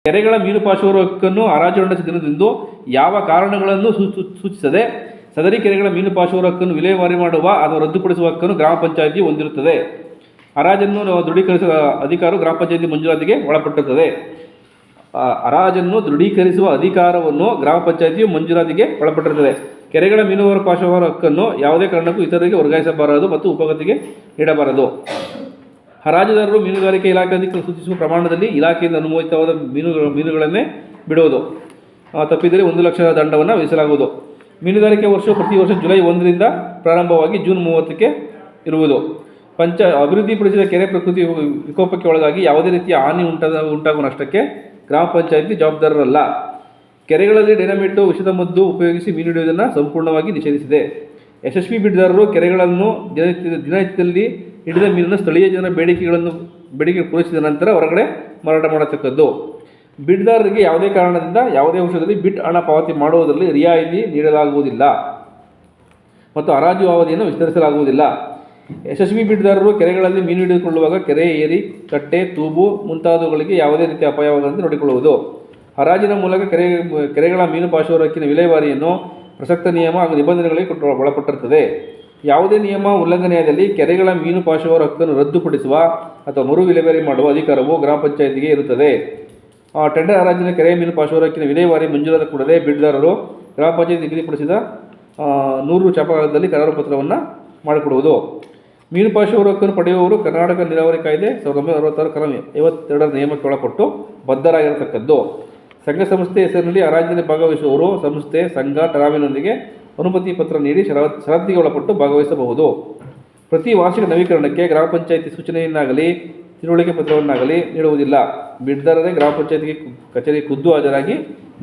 ಕೆರೆಗಳ ಮೀನು ಪಾಶುವ ಹಕ್ಕನ್ನು ಹರಾಜು ದಿನದಂದು ಯಾವ ಕಾರಣಗಳನ್ನು ಸೂಚಿಸದೆ ಸದರಿ ಕೆರೆಗಳ ಮೀನು ಪಾಶುವ ಹಕ್ಕನ್ನು ವಿಲೇವಾರಿ ಮಾಡುವ ಅಥವಾ ರದ್ದುಪಡಿಸುವ ಹಕ್ಕನ್ನು ಗ್ರಾಮ ಪಂಚಾಯಿತಿ ಹೊಂದಿರುತ್ತದೆ. ಹರಾಜನ್ನು ದೃಢೀಕರಿಸುವ ಅಧಿಕಾರವು ಗ್ರಾಮ ಪಂಚಾಯಿತಿ ಮಂಜೂರಾತಿಗೆ ಒಳಪಟ್ಟಿರುತ್ತದೆ. ಹರಾಜನ್ನು ದೃಢೀಕರಿಸುವ ಅಧಿಕಾರವನ್ನು ಗ್ರಾಮ ಪಂಚಾಯಿತಿಯು ಮಂಜೂರಾತಿಗೆ ಒಳಪಟ್ಟಿರುತ್ತದೆ. ಕೆರೆಗಳ ಮೀನು ಪಾಶುವ ಹಕ್ಕನ್ನು ಯಾವುದೇ ಕಾರಣಕ್ಕೂ ಇತರರಿಗೆ ವರ್ಗಾಯಿಸಬಾರದು ಮತ್ತು ಉಪಗತಿಗೆ ನೀಡಬಾರದು. ಹರಾಜುದಾರರು ಮೀನುಗಾರಿಕೆ ಇಲಾಖೆ ಸೂಚಿಸುವ ಪ್ರಮಾಣದಲ್ಲಿ ಇಲಾಖೆಯಿಂದ ಅನುಮೋದಿತವಾದ ಮೀನುಗಳನ್ನೇ ಬಿಡುವುದು. ತಪ್ಪಿದರೆ 1 ಲಕ್ಷ ದಂಡವನ್ನು ವಿಧಿಸಲಾಗುವುದು. ಮೀನುಗಾರಿಕೆ ವರ್ಷವು ಪ್ರತಿ ವರ್ಷ ಜುಲೈ 1ರಿಂದ ಪ್ರಾರಂಭವಾಗಿ ಜೂನ್ 30ಕ್ಕೆ ಇರುವುದು. ಅಭಿವೃದ್ಧಿಪಡಿಸಿದ ಕೆರೆ ಪ್ರಕೃತಿ ವಿಕೋಪಕ್ಕೆ ಒಳಗಾಗಿ ಯಾವುದೇ ರೀತಿಯ ಹಾನಿ ಉಂಟಾಗುವ ನಷ್ಟಕ್ಕೆ ಗ್ರಾಮ ಪಂಚಾಯಿತಿ ಜವಾಬ್ದಾರರಲ್ಲ. ಕೆರೆಗಳಲ್ಲಿ ಡೈನಮೈಟ್ ವಿಷದ ಮದ್ದು ಉಪಯೋಗಿಸಿ ಮೀನು ಹಿಡಿಯುವುದನ್ನು ಸಂಪೂರ್ಣವಾಗಿ ನಿಷೇಧಿಸಿದೆ. ಯಶಸ್ವಿ ಬಿಡ್ದಾರರು ಕೆರೆಗಳನ್ನು ದಿನನಿತ್ಯದಲ್ಲಿ ಹಿಡಿದ ಮೀನನ್ನು ಸ್ಥಳೀಯ ಜನರ ಬೇಡಿಕೆ ಪೂರೈಸಿದ ನಂತರ ಹೊರಗಡೆ ಮಾರಾಟ ಮಾಡತಕ್ಕದ್ದು. ಬಿಡ್ದಾರರಿಗೆ ಯಾವುದೇ ಕಾರಣದಿಂದ ಯಾವುದೇ ವರ್ಷದಲ್ಲಿ ಬಿಡ್ ಹಣ ಪಾವತಿ ಮಾಡುವುದರಲ್ಲಿ ರಿಯಾಯಿತಿ ನೀಡಲಾಗುವುದಿಲ್ಲ ಮತ್ತು ಹರಾಜು ಅವಧಿಯನ್ನು ವಿಸ್ತರಿಸಲಾಗುವುದಿಲ್ಲ. ಯಶಸ್ವಿ ಬಿಡ್ದಾರರು ಕೆರೆಗಳಲ್ಲಿ ಮೀನು ಹಿಡಿದುಕೊಳ್ಳುವಾಗ ಕೆರೆ, ಏರಿ, ಕಟ್ಟೆ, ತೂಬು ಮುಂತಾದವುಗಳಿಗೆ ಯಾವುದೇ ರೀತಿಯ ಅಪಾಯವಾಗದಂತೆ ನೋಡಿಕೊಳ್ಳುವುದು. ಹರಾಜಿನ ಮೂಲಕ ಕೆರೆಗಳ ಮೀನು ಪಾಶುವ ಹಕ್ಕಿನ ವಿಲೇವಾರಿಯನ್ನು ಪ್ರಸಕ್ತ ನಿಯಮ ಹಾಗೂ ನಿಬಂಧನೆಗಳಿಗೆ ಒಳಪಟ್ಟಿರುತ್ತದೆ. ಯಾವುದೇ ನಿಯಮ ಉಲ್ಲಂಘನೆಯಾದಲ್ಲಿ ಕೆರೆಗಳ ಮೀನು ಪಾಶುವ ಹಕ್ಕನ್ನು ರದ್ದುಪಡಿಸುವ ಅಥವಾ ಮರು ವಿಲೇವಾರಿ ಮಾಡುವ ಅಧಿಕಾರವು ಗ್ರಾಮ ಪಂಚಾಯಿತಿಗೆ ಇರುತ್ತದೆ. ಟೆಂಡರ್ ಹರಾಜಿನ ಕೆರೆ ಮೀನು ಪಾಶುವ ಹಕ್ಕಿನ ವಿಲೇವಾರಿ ಮಂಜೂರಾದ ಕೂಡಲೇ ಬಿಡ್ದಾರರು ಗ್ರಾಮ ಪಂಚಾಯಿತಿ ನಿಗದಿಪಡಿಸಿದ 100 ಚಾಪಕಾಗದಲ್ಲಿ ಕರಾರು ಪತ್ರವನ್ನು ಮಾಡಿಕೊಡುವುದು. ಮೀನು ಪಾಶುವ ಹಕ್ಕನ್ನು ಪಡೆಯುವವರು ಕರ್ನಾಟಕ ನೀರಾವರಿ ಕಾಯ್ದೆ 1966 ಕಲಂ 52ರ ನಿಯಮಕ್ಕೆ ಒಳಪಟ್ಟು ಬದ್ಧರಾಗಿರತಕ್ಕದ್ದು. ಸಂಘ ಸಂಸ್ಥೆ ಹೆಸರಿನಲ್ಲಿ ಹರಾಜಿನಲ್ಲಿ ಭಾಗವಹಿಸುವವರು ಸಂಸ್ಥೆ, ಸಂಘ, ಠರಾವಿನೊಂದಿಗೆ ಅನುಮತಿ ಪತ್ರ ನೀಡಿ ಷರತ್ತಿಗೆ ಒಳಪಟ್ಟು ಭಾಗವಹಿಸಬಹುದು. ಪ್ರತಿ ವಾರ್ಷಿಕ ನವೀಕರಣಕ್ಕೆ ಗ್ರಾಮ ಪಂಚಾಯಿತಿ ಸೂಚನೆಯನ್ನಾಗಲಿ ತಿಳುವಳಿಕೆ ಪತ್ರವನ್ನಾಗಲಿ ನೀಡುವುದಿಲ್ಲ. ಬಿಡ್ದಾರರೇ ಗ್ರಾಮ ಪಂಚಾಯಿತಿಗೆ ಕಚೇರಿ ಖುದ್ದು ಹಾಜರಾಗಿ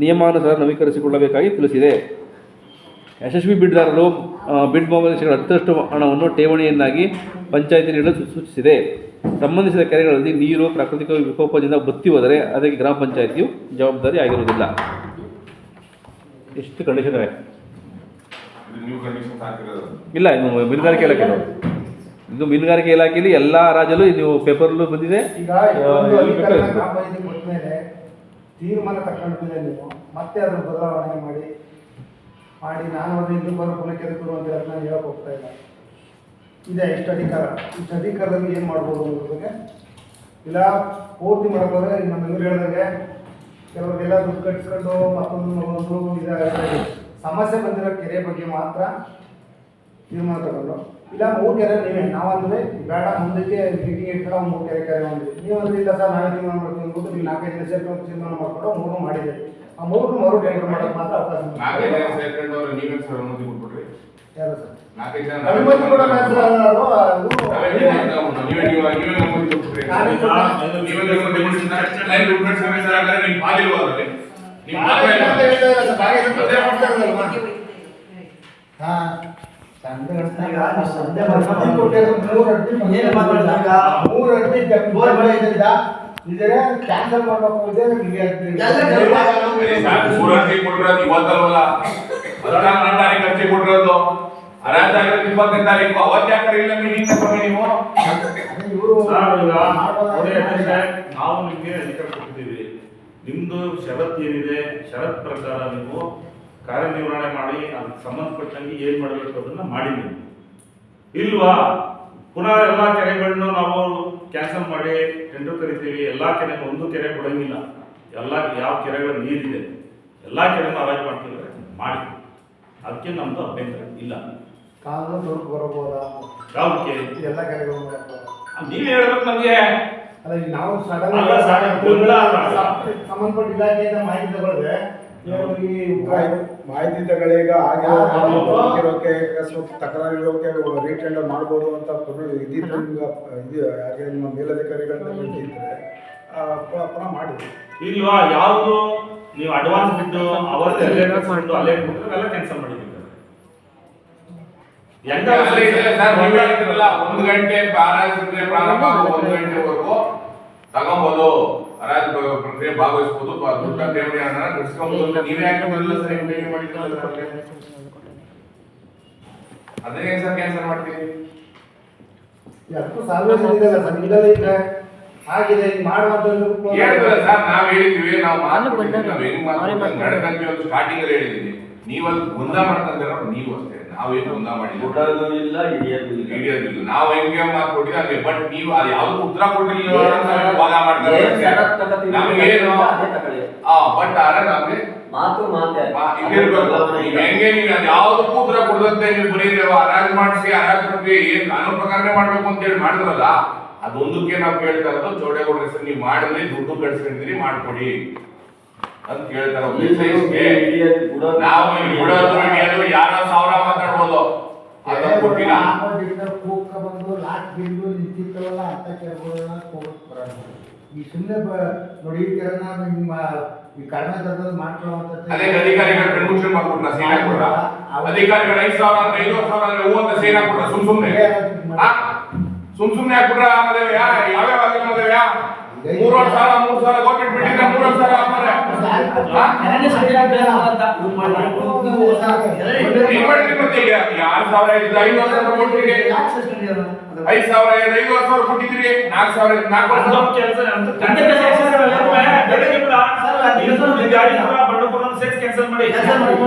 ನಿಯಮಾನುಸಾರ ನವೀಕರಿಸಿಕೊಳ್ಳಬೇಕಾಗಿ ತಿಳಿಸಿದೆ. ಯಶಸ್ವಿ ಬಿಡ್ದಾರರು ಬಿಡ್ ಮೊಬೈಲ್ 10% ಹಣವನ್ನು ಠೇವಣಿಯನ್ನಾಗಿ ಪಂಚಾಯಿತಿ ನೀಡಲು ಸೂಚಿಸಿದೆ. ಸಂಬಂಧಿಸಿದ ಕೆರೆಗಳಲ್ಲಿ ನೀರು ಪ್ರಾಕೃತಿಕ ವಿಕೋಪದಿಂದ ಬತ್ತಿ ಹೋದರೆ ಅದಕ್ಕೆ ಗ್ರಾಮ ಪಂಚಾಯಿತಿಯು ಜವಾಬ್ದಾರಿ ಆಗಿರುವುದಿಲ್ಲ. ಎಷ್ಟು ಕಂಡೀಷನ್ ಇದೆ? ಇಲ್ಲ, ಇದು ಮೀನುಗಾರಿಕೆ ಇಲಾಖೆ. ಇದು ಮೀನುಗಾರಿಕೆ ಇಲಾಖೆಯಲ್ಲಿ ಎಲ್ಲ ರಾಜ್ಯಲ್ಲೂ ನೀವು ಪೇಪರ್ಲ್ಲೂ ಬಂದಿದೆ. ತೀರ್ಮಾನ ತಗೊಂಡ್ಮೇಲೆ ನೀವು ಮತ್ತೆ ಅದನ್ನು ಬದಲಾವಣೆ ಮಾಡಿ ನಾನು ಅದು ಇದು ಬರೋ ಪುನಃ ಅಂತ ನಾನು ಹೇಳಕ್ಕೆ ಹೋಗ್ತಾ ಇಲ್ಲ. ಇದೆ ಇಷ್ಟು ಅಧಿಕಾರದಲ್ಲಿ ಏನು ಮಾಡ್ಬೋದು ಅನ್ನೋದ್ರ ಇಲ್ಲ ಪೂರ್ತಿ ಮಾಡೋದ್ರೆ ನಮ್ಮ ಇವ್ರು ಹೇಳಿದಾಗೆ ಕೆಲವರಿಗೆಲ್ಲ ದುಡ್ಡು ಕಟ್ಸ್ಕೊಂಡು ಮತ್ತೊಂದು ಸಮಸ್ಯೆ ಬಂದಿರೋ ಕೆರೆ ಬಗ್ಗೆ ಮಾತ್ರ ತೀರ್ಮಾನ ತಗೊಂಡು ಇಲ್ಲ 3 ಕೆರೆ ನೀವೇ ನಾವಂದರೆ ಬೇಡ ಮುಂದಕ್ಕೆ ಮೀಟಿಂಗ್ ಇಟ್ಕೊಂಡು 3 ಕೆರೆ ಬಂದಿದೆ. ನೀವು ಅಂದ್ರೆ ಇಲ್ಲ ಸರ್ ನಾವೇ ತೀರ್ಮಾನ ಮಾಡ್ತೀವಿ ಅಂದ್ಬಿಟ್ಟು ನೀವು 4 ಜನ ಸೇರ್ಕೊಂಡು ತೀರ್ಮಾನ ಮಾಡ್ಕೊಂಡು 3 ಮಾಡಿದೆ. ಆ 3 ಮರು ಟೆಂಡರ್ ಮಾಡೋಕ್ಕೆ ಮಾತ್ರ ಅವಕಾಶ ಯಾರು ಸರ್ ಅನುಮತಿ ಕೂಡ ಕ್ಯಾನ್ಸಲ್ ಮಾಡಬೇಕು. ನಾವು ನಿಮಗೆ ಅಧಿಕಾರ ಕೊಟ್ಟಿದ್ದೀವಿ. ನಿಮ್ದು ಷರತ್ತು ಏನಿದೆ, ಷರತ್ ಪ್ರಕಾರ ನೀವು ಕಾರ್ಯನಿರ್ವಹಣೆ ಮಾಡಿ ಅದಕ್ಕೆ ಸಂಬಂಧಪಟ್ಟಂಗೆ ಏನ್ ಮಾಡಬೇಕು ಅದನ್ನ ಮಾಡಿ. ನೀವು ಇಲ್ವಾ ಪುನಃ ಎಲ್ಲಾ ಕೆರೆಗಳನ್ನ ನಾವು ಕ್ಯಾನ್ಸಲ್ ಮಾಡಿ ಟೆಂಡರ್ ಕರಿತೀವಿ. ಎಲ್ಲಾ ಕೆರೆ ಒಂದು ಕೆರೆ ಕೊಡಂಗಿಲ್ಲ. ಎಲ್ಲ ಯಾವ ಕೆರೆಗಳ ನೀರಿದೆ ಎಲ್ಲಾ ಕೆರೆನೂ ಹರಾಜು ಮಾಡ್ತಿದ್ರೆ ಮಾಡಿ. ಅದಕ್ಕೆ ನಮ್ದು ಅಭ್ಯಂತರ ಇಲ್ಲ. ಕಾನೂನು ತೊಡಕು ಬರಬಹುದಾ? ಯಾವ್ದಕ್ಕೆ ಎಲ್ಲ ಕೆರೆಗಳು ನೀವ್ ಹೇಳ್ಬೇಕು ನಮ್ಗೆ. ಅಲ್ಲ ನಾವು ಸಂಬಂಧಪಟ್ಟ ಇಲಾಖೆಯಿಂದ ಮಾಹಿತಿ ತಗೊಳ್ಳಿದ್ರೆ ಮಾಹಿತಿ ತಗೊಳ್ಳೀಗ ಆಗಿರೋಕೆ ತಕರಾರು ಇರೋಕೆ ರೀಟೆಂಡರ್ ಮಾಡ್ಬೋದು ಅಂತ ಇದಿದ್ರೆ ಯಾರಿಗೆ ನಿಮ್ಮ ಮೇಲಧಿಕಾರಿಗಳನ್ನ ಇದ್ರೆ ಪುನಃ ಮಾಡಿ. ಇಲ್ವಾ ಯಾವುದು ನೀವು ಅಡ್ವಾನ್ಸ್ ಬಿಟ್ಟು ಅವತ್ತೇ ಅಲ್ಲೇ ಎಲ್ಲ ಕ್ಯಾನ್ಸಲ್ ಮಾಡಿದ್ದೀವಿ. 1 ಗಂಟೆ ಪ್ರಾರಂಭ 1 ಗಂಟೆವರೆಗೂ ತಗೊಂಬೋದು. ಹರಾಜು ಪ್ರಕ್ರಿಯೆ ಭಾಗವಹಿಸಬಹುದು. ದುಡ್ಡ ಠೇವಣಿ ಹಣ ಗಳಿಸ್ಕೊಬಹುದು. ನೀವೇ ಯಾಕೆಲ್ಲ ಸರಿ ಮಾಡಿದ್ರೆ ಅದನ್ನೇ ಸರ್ ಕ್ಯಾನ್ಸಲ್ ಮಾಡ್ತೀವಿ. ಸಾರ್ವಜನಿಕ ಆಗಿದೆ ಮಾಡುವಂತ ಸರ್ ನಾವು ಹೇಳಿದ್ವಿ ನಾವು ಮಾತಾಡ್ತೀವಿ, ನಾವು ಹೆಂಗ್ ಮಾತಾಡ್ತೀವಿ ನಡ್ಕಂತೀವಿ ಅಂತ ಸ್ಟಾರ್ಟಿಂಗ್ ಅಲ್ಲಿ ಹೇಳಿದೀನಿ. ನೀವು ಅದು ಗೊಂದ ಮಾಡ್ಕೊಂಡ್ರ ನೀವು ಅಷ್ಟೇ, ನಾವೇನು ಗೊಂದ ಮಾಡಿಲ್ಲ, ಹಿಡಿಯೋದಿಲ್ಲ. ನಾವು ಹೆಂಗೆ ಮಾತು ಕೊಟ್ಟಿದ್ದೆ, ಬಟ್ ನೀವು ಅದು ಯಾವ್ದು ಉತ್ತರ ಕೊಟ್ಟಿಲ್ಲ ವಾದ ಮಾಡ್ತಾರೆ ನಮಗೇನು. ಬಟ್ ಆದ್ರೆ ನಮ್ಗೆ ಹೆಂಗೆ ನೀವು ಅದು ಯಾವ್ದಕ್ಕೂ ಉತ್ತರ ಕೊಡದಂತೆ ನೀವು ಬರೀ ಹರಾಜು ಮಾಡಿಸಿ ಹರಾಜು ಪ್ರಕ್ರಿಯೆ ಏನ್ ಕಾನೂನು ಪ್ರಕಾರನೇ ಮಾಡ್ಬೇಕು ಅಂತ ಹೇಳಿ ಮಾಡಿದ್ರಲ್ಲ, ಅದೊಂದಕ್ಕೆ ನಾವು ಕೇಳ್ತಾ ಇರೋದು ಚೌಡೇಗೌಡ ಹೆಸರು ನೀವು ಮಾಡಿದ್ರಿ, ದುಡ್ಡು ಕಳ್ಸ್ಕೊಂಡಿದ್ರಿ, ಮಾಡ್ಕೊಡಿ ಅಂತ ಕೇಳ್ತಾರ. ನಾವು ಬಿಡೋದು ಹಿಡಿಯೋದು ಯಾರೋ 1000 ಮಾತಾಡ್ಬೋದು, ಅದು ಕೊಟ್ಟಿಲ್ಲ. ಕೂಕ್ಕ ಬಂದು ಲಾಕ್ ಬಿಂದು ನಿಂತಿತ್ತವಲ್ಲ ಅಂತ ಕೇಳ್ಬೋದಲ್ಲ, ಈ ಸುಮ್ಮನೆ ನೋಡಿ ಈ ತರ ನಿಮ್ಮ ಈ ಕಡಿಮೆ ದರದಲ್ಲಿ ಮಾಡ್ಕೊಳ್ಳುವಂತ ಅದೇ ಅಧಿಕಾರಿಗಳು ಪ್ರಮೋಷನ್ ಮಾಡ್ಕೊಟ್ರ ಸೇನಾ ಕೊಡ್ರ, ಅಧಿಕಾರಿಗಳು 5000 ಅಂದ್ರೆ 5000 ಅಂದ್ರೆ ಹೂ ಅಂತ ಸೇನಾ ಕೊಡ್ರ, ಸುಮ್ನೆ ಹಾಕ್ಬಿಟ್ರ. ಆಮೇಲೆ ಯಾವ್ಯಾವ ಆಗಿಲ್ಲ 3,000 ಗೌರ್ಮೆಂಟ್ ಬಿಟ್ಟಿದ್ರೆ 3,000 ಆಮೇಲೆ ಏನ್ ಮಾಡ್ರಿ ಮತ್ತೆ? 6,000 ಇದ್ದು 5,000 ಕೊಟ್ಟಿರಿ, 5,000 5,000 ಕೊಟ್ಟಿದ್ರಿ, 4,000 4 ವರ್ಷ ಕೆಲಸ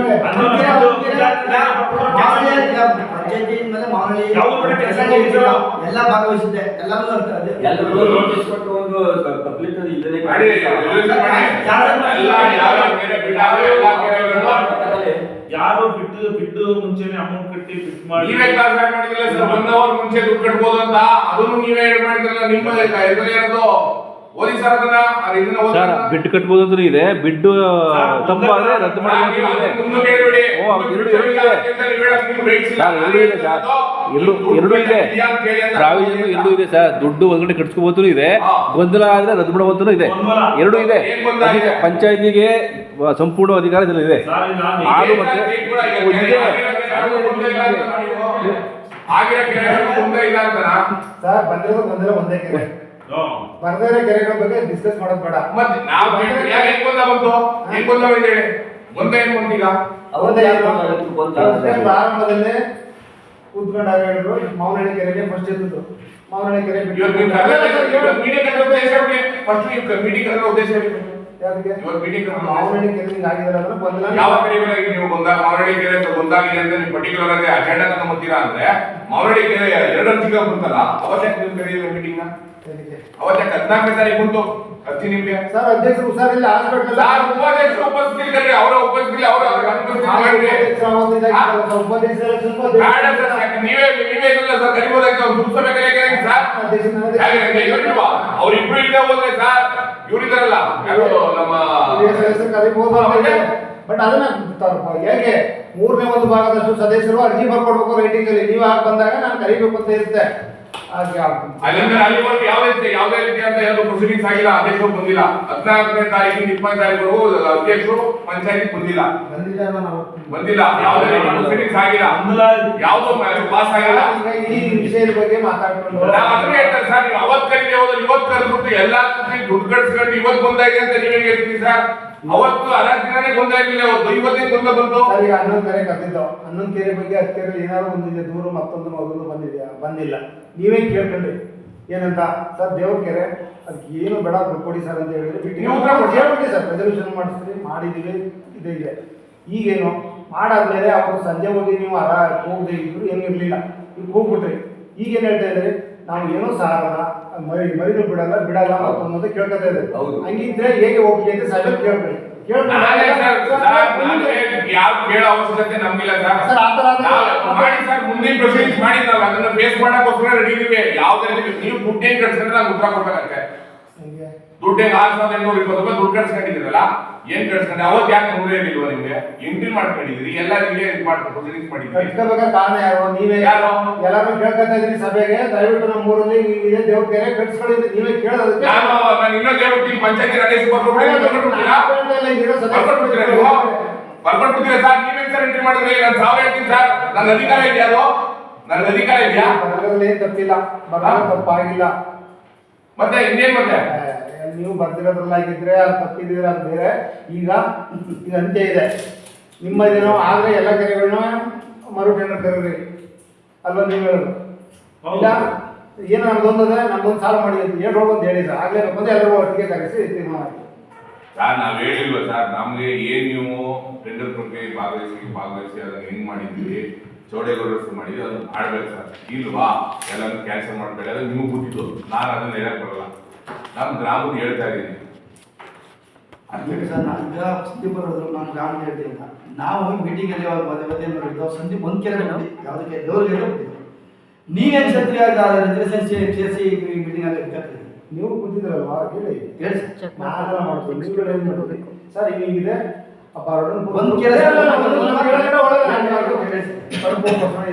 ಎಲ್ಲ ಭಾಗವಹಿಸಿದ್ದೆ, ಎಲ್ಲರೂ ನೋಟಿಸ್ ಕೊಟ್ಟು ಒಂದು ಪಬ್ಲಿಕ್ ಇದನ್ನೇ ಮಾಡಿ ಯಾರು ಬಿಟ್ಟು ಮುಂಚೆನೆ ಅಮೌಂಟ್ ಕಟ್ಟಿ ಬಿಟ್ ಮಾಡಿ ನೀವೇ ಕ್ಲಾಸ್ ಮಾಡಿದ್ರಲ್ಲ ಸರ್, 1 ಅವರ್ ಮುಂಚೆ ದುಡ್ಡು ಕಟ್ಬೋದು ಅಂತ, ಅದನ್ನು ನೀವೇ ಮಾಡಿದ್ರಲ್ಲ. ನಿಮ್ಮ ಇರೋದು ಓದಿ ಸರ್ ಅದನ್ನ, ಸರ್ ಬಿಡ್ ಕಟ್ಬೋದು ಅಂತ ಇದೆ, ಬಿಡ್ ತಪ್ಪಾದ್ರೆ ರದ್ದು ಮಾಡಿ. ಎರಡು ಇದೆ, ಪ್ರಾವಿಷನ್ ಎರಡು ಇದೆ ಸರ್. ದುಡ್ಡು ಒಂದ್ಗಡೆ ಕಟ್ಸ್ಕೋಬಹುದು ಇದೆ, ಗೊಂದಲ ಆದ್ರೆ ರದ್ದು ಮಾಡಬಹುದು ಇದೆ, ಎರಡು ಇದೆ. ಪಂಚಾಯತಿಗೆ ಸಂಪೂರ್ಣ ಅಧಿಕಾರ ಇದೆ. ಆರು ಮತ್ತೆ ಸರ್ ಬಂದಿರೋದು ಗೊಂದಲ ಒಂದೇ ಕೆರೆ, ಬರ್ದೇ ಕೆರೆಗಳ ಬಗ್ಗೆ ಡಿಸ್ಕಸ್ ಮಾಡೋದು ಬೇಡ. ಮತ್ತೆ ನಾವು ಹೆಂಗ್ ಗೊಂದ ಬಂತು, ಹೆಂಗ್ ಗೊಂದ ಬಂದೇಳಿ ಗೊಂದ ಏನ್ ಬಂತೀಗ ಪ್ರಾರಂಭದಲ್ಲೇ ಕೂತ್ಕೊಂಡಾಗ ಹೇಳಿದ್ರು ಮಾವನಹಳ್ಳಿ ಕೆರೆಗೆ ಫಸ್ಟ್ ಇದ್ದು ಮಾವನಹಳ್ಳಿ ಕೆರೆ ಮಾವನಹಳ್ಳಿ ಕೆರೆ ಆಗಿದ್ರೆ ಅಂದ್ರೆ ಗೊಂದಲ ಯಾವ ಕಡೆ ನೀವು ಮಾವನಹಳ್ಳಿ ಕೆರೆ ಗೊಂದಾಗಿದೆ ಅಂತ ನೀವು ಪರ್ಟಿಕ್ಯುಲರ್ ಆಗಿ ಅಜೆಂಡಾ ತಗೊಂಡ್ಬರ್ತೀರಾ ಅಂದ್ರೆ ಮಾವನಹಳ್ಳಿ ಕೆರೆ 2 ಅರ್ಜಿಗೆ ಬಂತಲ್ಲ, ಅವಶ್ಯಕ ನೀವು ಕರೆಯುವ ಮೀಟಿಂಗ್ ನ ಅವಶ್ಯಕ 14ನೇ ತಾರೀಕು ಬಂತು ಅರ್ಜಿ ನಿಮ್ಗೆ. ಸರ್ ಅಧ್ಯಕ್ಷರು ಹುಷಾರಿಲ್ಲ ಹಾಸ್ಪಿಟಲ್, ಉಪಾಧ್ಯಕ್ಷರು ಉಪಸ್ಥಿತಿ ಕರೀರಿ, ಅವರ ಉಪಸ್ಥಿತಿ ಅವರ ನೀವೇ ಇಲ್ಲ ಸರ್, ಕರಿಬೋದಾಯ್ತು ಮುಗಿಸಬೇಕಾಗಿ ಸರ್. ಅವ್ರಿಬ್ರು ಇಲ್ಲೇ ಹೋದ್ರೆ ಸರ್, ಇವರಿದ್ದಾರಲ್ಲ ನಮ್ಮ ಬಟ್ ಅದನ್ನ ಹೇಗೆ 3ನೇ 1 ಭಾಗದಷ್ಟು ಸದಸ್ಯರು ಅರ್ಜಿ ಬರ್ಕೊಡ್ಬೇಕು ರೈಟಿಂಗ್ ಅಲ್ಲಿ, ನೀವು ಆಗ ಬಂದಾಗ ನಾನು ಕರಿಬೇಕು ಅಂತ ಇರುತ್ತೆ. ಅಲ್ಲಿವರೆಗೂ ಯಾವುದೇ ರೀತಿ ಅಂತ ಯಾವ್ದು ಪ್ರೊಸೀಡಿಂಗ್ಸ್ ಆಗಿಲ್ಲ, ಅಧ್ಯಕ್ಷರು ಬಂದಿಲ್ಲ. 14ನೇ ತಾರೀಕು 20ನೇ ತಾರೀಕು ಅಧ್ಯಕ್ಷರು ಪಂಚಾಯತ್ ಬಂದಿಲ್ಲ, ಯಾವುದೇ ರೀತಿ ಪ್ರೊಸೀಡಿಂಗ್ಸ್ ಆಗಿಲ್ಲ, ಯಾವ್ದು ಪಾಸ್ ಆಗಿಲ್ಲ. ಈ ವಿಷಯದ ಬಗ್ಗೆ ಮಾತಾಡ್ಕೊಂಡು ನಾವು ಅದನ್ನೇ ಹೇಳ್ತಾರೆ ಸರ್, ನೀವು ಅವತ್ತು ಕರೀದೆ ಹೋದ್ರೆ ಇವತ್ತು ಕರೆದ್ಬಿಟ್ಟು ಎಲ್ಲಾ ದುಡ್ಡು ಕಟ್ಸ್ಕೊಂಡು ಇವತ್ತು ಬಂದಾಗಿದೆ ಅಂತ ನೀವೇ ಹೇಳ್ತೀವಿ ಸರ್. ಅವತ್ತು ಅರಾಜಿನೇ ಗೊಂದಾಗಿಲ್ಲ, ಅವತ್ತು ಇವತ್ತೇ ಗೊಂದ ಬಂತು. ಸರ್ ಈಗ 11 ಕೆರೆ ಕರೆದಿದ್ದು, 11 ಕೆರೆ ಬಗ್ಗೆ 10 ಕೆರೆ ಏನಾದ್ರು ಒಂದಿದೆ ದೂರ ಮತ್ತೊಂದು ಮಗು ಬಂದಿಲ್ಲ, ನೀವೇ ಕೇಳ್ಕೊಂಡ್ರಿ ಏನಂತ ಸರ್ ದೇವ್ರ ಕೆರೆ ಅದಕ್ಕೆ ಏನು ಬೇಡ ಕೊಡಿ ಸರ್ ಅಂತ ಹೇಳಿದ್ರೆ ಬಿಟ್ಟು ಸರ್ ರೆಸಲ್ಯೂಷನ್ ಮಾಡಿಸ್ರಿ, ಮಾಡಿದೀವಿ ಇದೆ. ಈಗೇನು ಮಾಡಾದ್ಮೇಲೆ ಅವರು ಸಂಜೆ ಹೋಗಿ ನೀವು ಹೋಗದೆ ಇದ್ರು ಏನು ಇರಲಿಲ್ಲ, ಈಗ ಹೋಗ್ಬಿಟ್ರಿ. ಈಗೇನು ಹೇಳ್ತಾ ಇದ್ರಿ, ನಾವು ಏನೋ ಸಾರಲ್ಲ ಮರಿನೂ ಬಿಡಲ್ಲ ಅನ್ನೋದು ಕೇಳ್ಕೊತಾ ಇದ್ದಾರೆ. ಹಂಗಿದ್ರೆ ಹೇಗೆ ಹೋಗಿ ಅಂತ ಸಾಹೇಬ್ ಕೇಳ್ಬೇಡಿ. ಯಾವ ಕೇಳೋ ಅವಶ್ಯಕತೆ ನಮ್ಗಿಲ್ಲ ಸರ್. ಮಾಡಿ ಸರ್, ಮುಂದಿನ ಪ್ರೊಸೀಡಿಂಗ್ಸ್ ಮಾಡಿ ನಾವು ಅದನ್ನ ಫೇಸ್ ಮಾಡಕ್ಕೋಸ್ಕರ ರೆಡಿ ಇದೀವಿ. ಯಾವ್ದೇ ನೀವು ದುಡ್ಡು ಹೆಂಗ್ ಕಟ್ಸ್ಕೊಂಡ್ರೆ ನಾವು ಉತ್ತರ ಕೊಡ್ಬೇಕಾಗತ್ತೆ. ದುಡ್ಡು ಹೆಂಗ್ 6,820 ರೂಪಾಯಿ ದುಡ್ಡು ಕಟ್ಸ್ಕೊಂಡಿದ್ದೀರಲ್ಲ, ಏನ್ ಕಟ್ಸ್ಕೊಂಡ್ರೆ ಅವತ್ತು ಯಾಕೆ ತೊಂದರೆ ಇಲ್ವಾ ನಿಮ್ಗೆ? ಎಂಟ್ರಿ ಮಾಡ್ಕೊಂಡಿದ್ರಿ, ಎಲ್ಲ ನೀವೇ ಪ್ರೊಸೀಡಿಂಗ್ಸ್ ಮಾಡಿದ್ರಿ. ಕಟ್ಕೋಬೇಕಾದ ಕಾರಣ ಯಾರು? ನೀವೇ ಎಲ್ಲಾರು ಕೇಳ್ಕೊತಾ ಇದ್ರಿ ಸಭೆಗೆ, ದಯವಿಟ್ಟು ನಮ್ಮ ಊರಲ್ಲಿ ಇದೆ ದೇವ್ರ ಕೆರೆ ಕಟ್ಸ್ಕೊಳ್ಳಿ ನೀವೇ ಕೇಳೋದಕ್ಕೆ ನಾನು ಇನ್ನೊಂದು ಹೇಳ್ಬಿಟ್ಟು ಪಂಚಾಯತಿ ರಮೇಶ್ ಬರ್ಕೊಟ್ಬಿಡ್ತೀರಾ ಸರ್? ನೀವೇನ್ ಸರ್ ಎಂಟ್ರಿ ಮಾಡಿದ್ರಿ? ನಾನು 1000 ಹೇಳ್ತೀನಿ ಸರ್, ನನ್ನ ಅಧಿಕಾರ ಇದೆಯಾ? ನನಗೆ ಅಧಿಕಾರ ಇದೆಯಾ? ಬರದಲ್ಲಿ ತಪ್ಪಿಲ್ಲ, ತಪ್ಪಾಗಿಲ್ಲ. ಮತ್ತೆ ಇನ್ನೇನ್ ಮತ್ತೆ ನೀವು ಬರ್ದಿರೋದ್ರಲ್ಲಾಗಿದ್ರೆ ಅದು ತಪ್ಪಿದ್ರೆ ಅದು ಬೇರೆ. ಈಗ ಅಂತ್ಯ ಇದೆ ನಿಮ್ಮದೇನೋ, ಆದ್ರೆ ಎಲ್ಲ ಕೆರೆಗಳನ್ನ ಮರು ಟೆಂಡರ್ ಕರೀರಿ ಅಲ್ವಾ ನೀವು ಹೇಳೋದು? ಇಲ್ಲ ಏನು ನಮ್ದೊಂದದೆ, ನಮ್ದೊಂದು ಸಾಲ ಮಾಡಿ ಅಂತ 7 ಹೋಗಿ ಅಂತ ಹೇಳಿದ್ರೆ ಆಗ್ಲೇಬೇಕು ಅಂದ್ರೆ ಎಲ್ಲರೂ ಒಟ್ಟಿಗೆ ಕರೆಸಿ ತೀರ್ಮಾನ ಮಾಡಿ. ಸರ್ ನಾವ್ ಹೇಳಿಲ್ವ ಸರ್, ನಮ್ಗೆ ಏನ್ ನೀವು ಟೆಂಡರ್ ಪ್ರಕ್ರಿಯೆ ಭಾಗವಹಿಸಿ ಅದನ್ನ ಹೆಂಗ್ ಮಾಡಿದ್ವಿ ಚೌಡೇಗೌಡರು ಮಾಡಿದ್ವಿ ಅದನ್ನ ಮಾಡ್ಬೇಕು ಸರ್. ಇಲ್ವಾ ಎಲ್ಲಾನು ಕ್ಯಾನ್ಸಲ್ ಮಾಡ್ಬೇಡಿ, ಅದು ನಿಮ್ಗೆ ಗೊತ್ತಿತ್ತು. ನಾನು ಅದನ್ನ ಹೇಳಕ್ ಬರಲ್ಲ, ನಮ್ಮ ಗ್ರಾಮದ ಹೇಳ್ತಾ ಇದ್ದೀನಿ. ಸರ್ ಈಗ ಸಂದೀಪ್ ಅವರು ನಾನು ಗ್ರಾಮ ಹೇಳ್ತೀನಿ, ನಾವು ಮೀಟಿಂಗಲ್ಲಿ ಏನು ಮಾಡಿದ್ದು ಸಂದೀಪ್ ಒಂದು ಕೆರೆ ಯಾವುದಕ್ಕೆ ದೇವ್ರಿಗೆ ಬಿಟ್ಟಿದ್ದು, ನೀವೇನು ಸತ್ರಿ ಸೇರಿಸಿ ಮೀಟಿಂಗ್ ಆಗಿ ಕರ್ತೀರಿ. ನೀವು ಕೂತಿದ್ರಲ್ವಾ ಹೇಳಿ ಹೇಳಿ ನಾನೆಲ್ಲ ಮಾಡ್ತೀನಿ, ನೀವು ಏನು ಮಾಡ್ತೀರಿ ಸರ್? ಹೀಗಿದೆ ಒಂದು ಕೆರೆ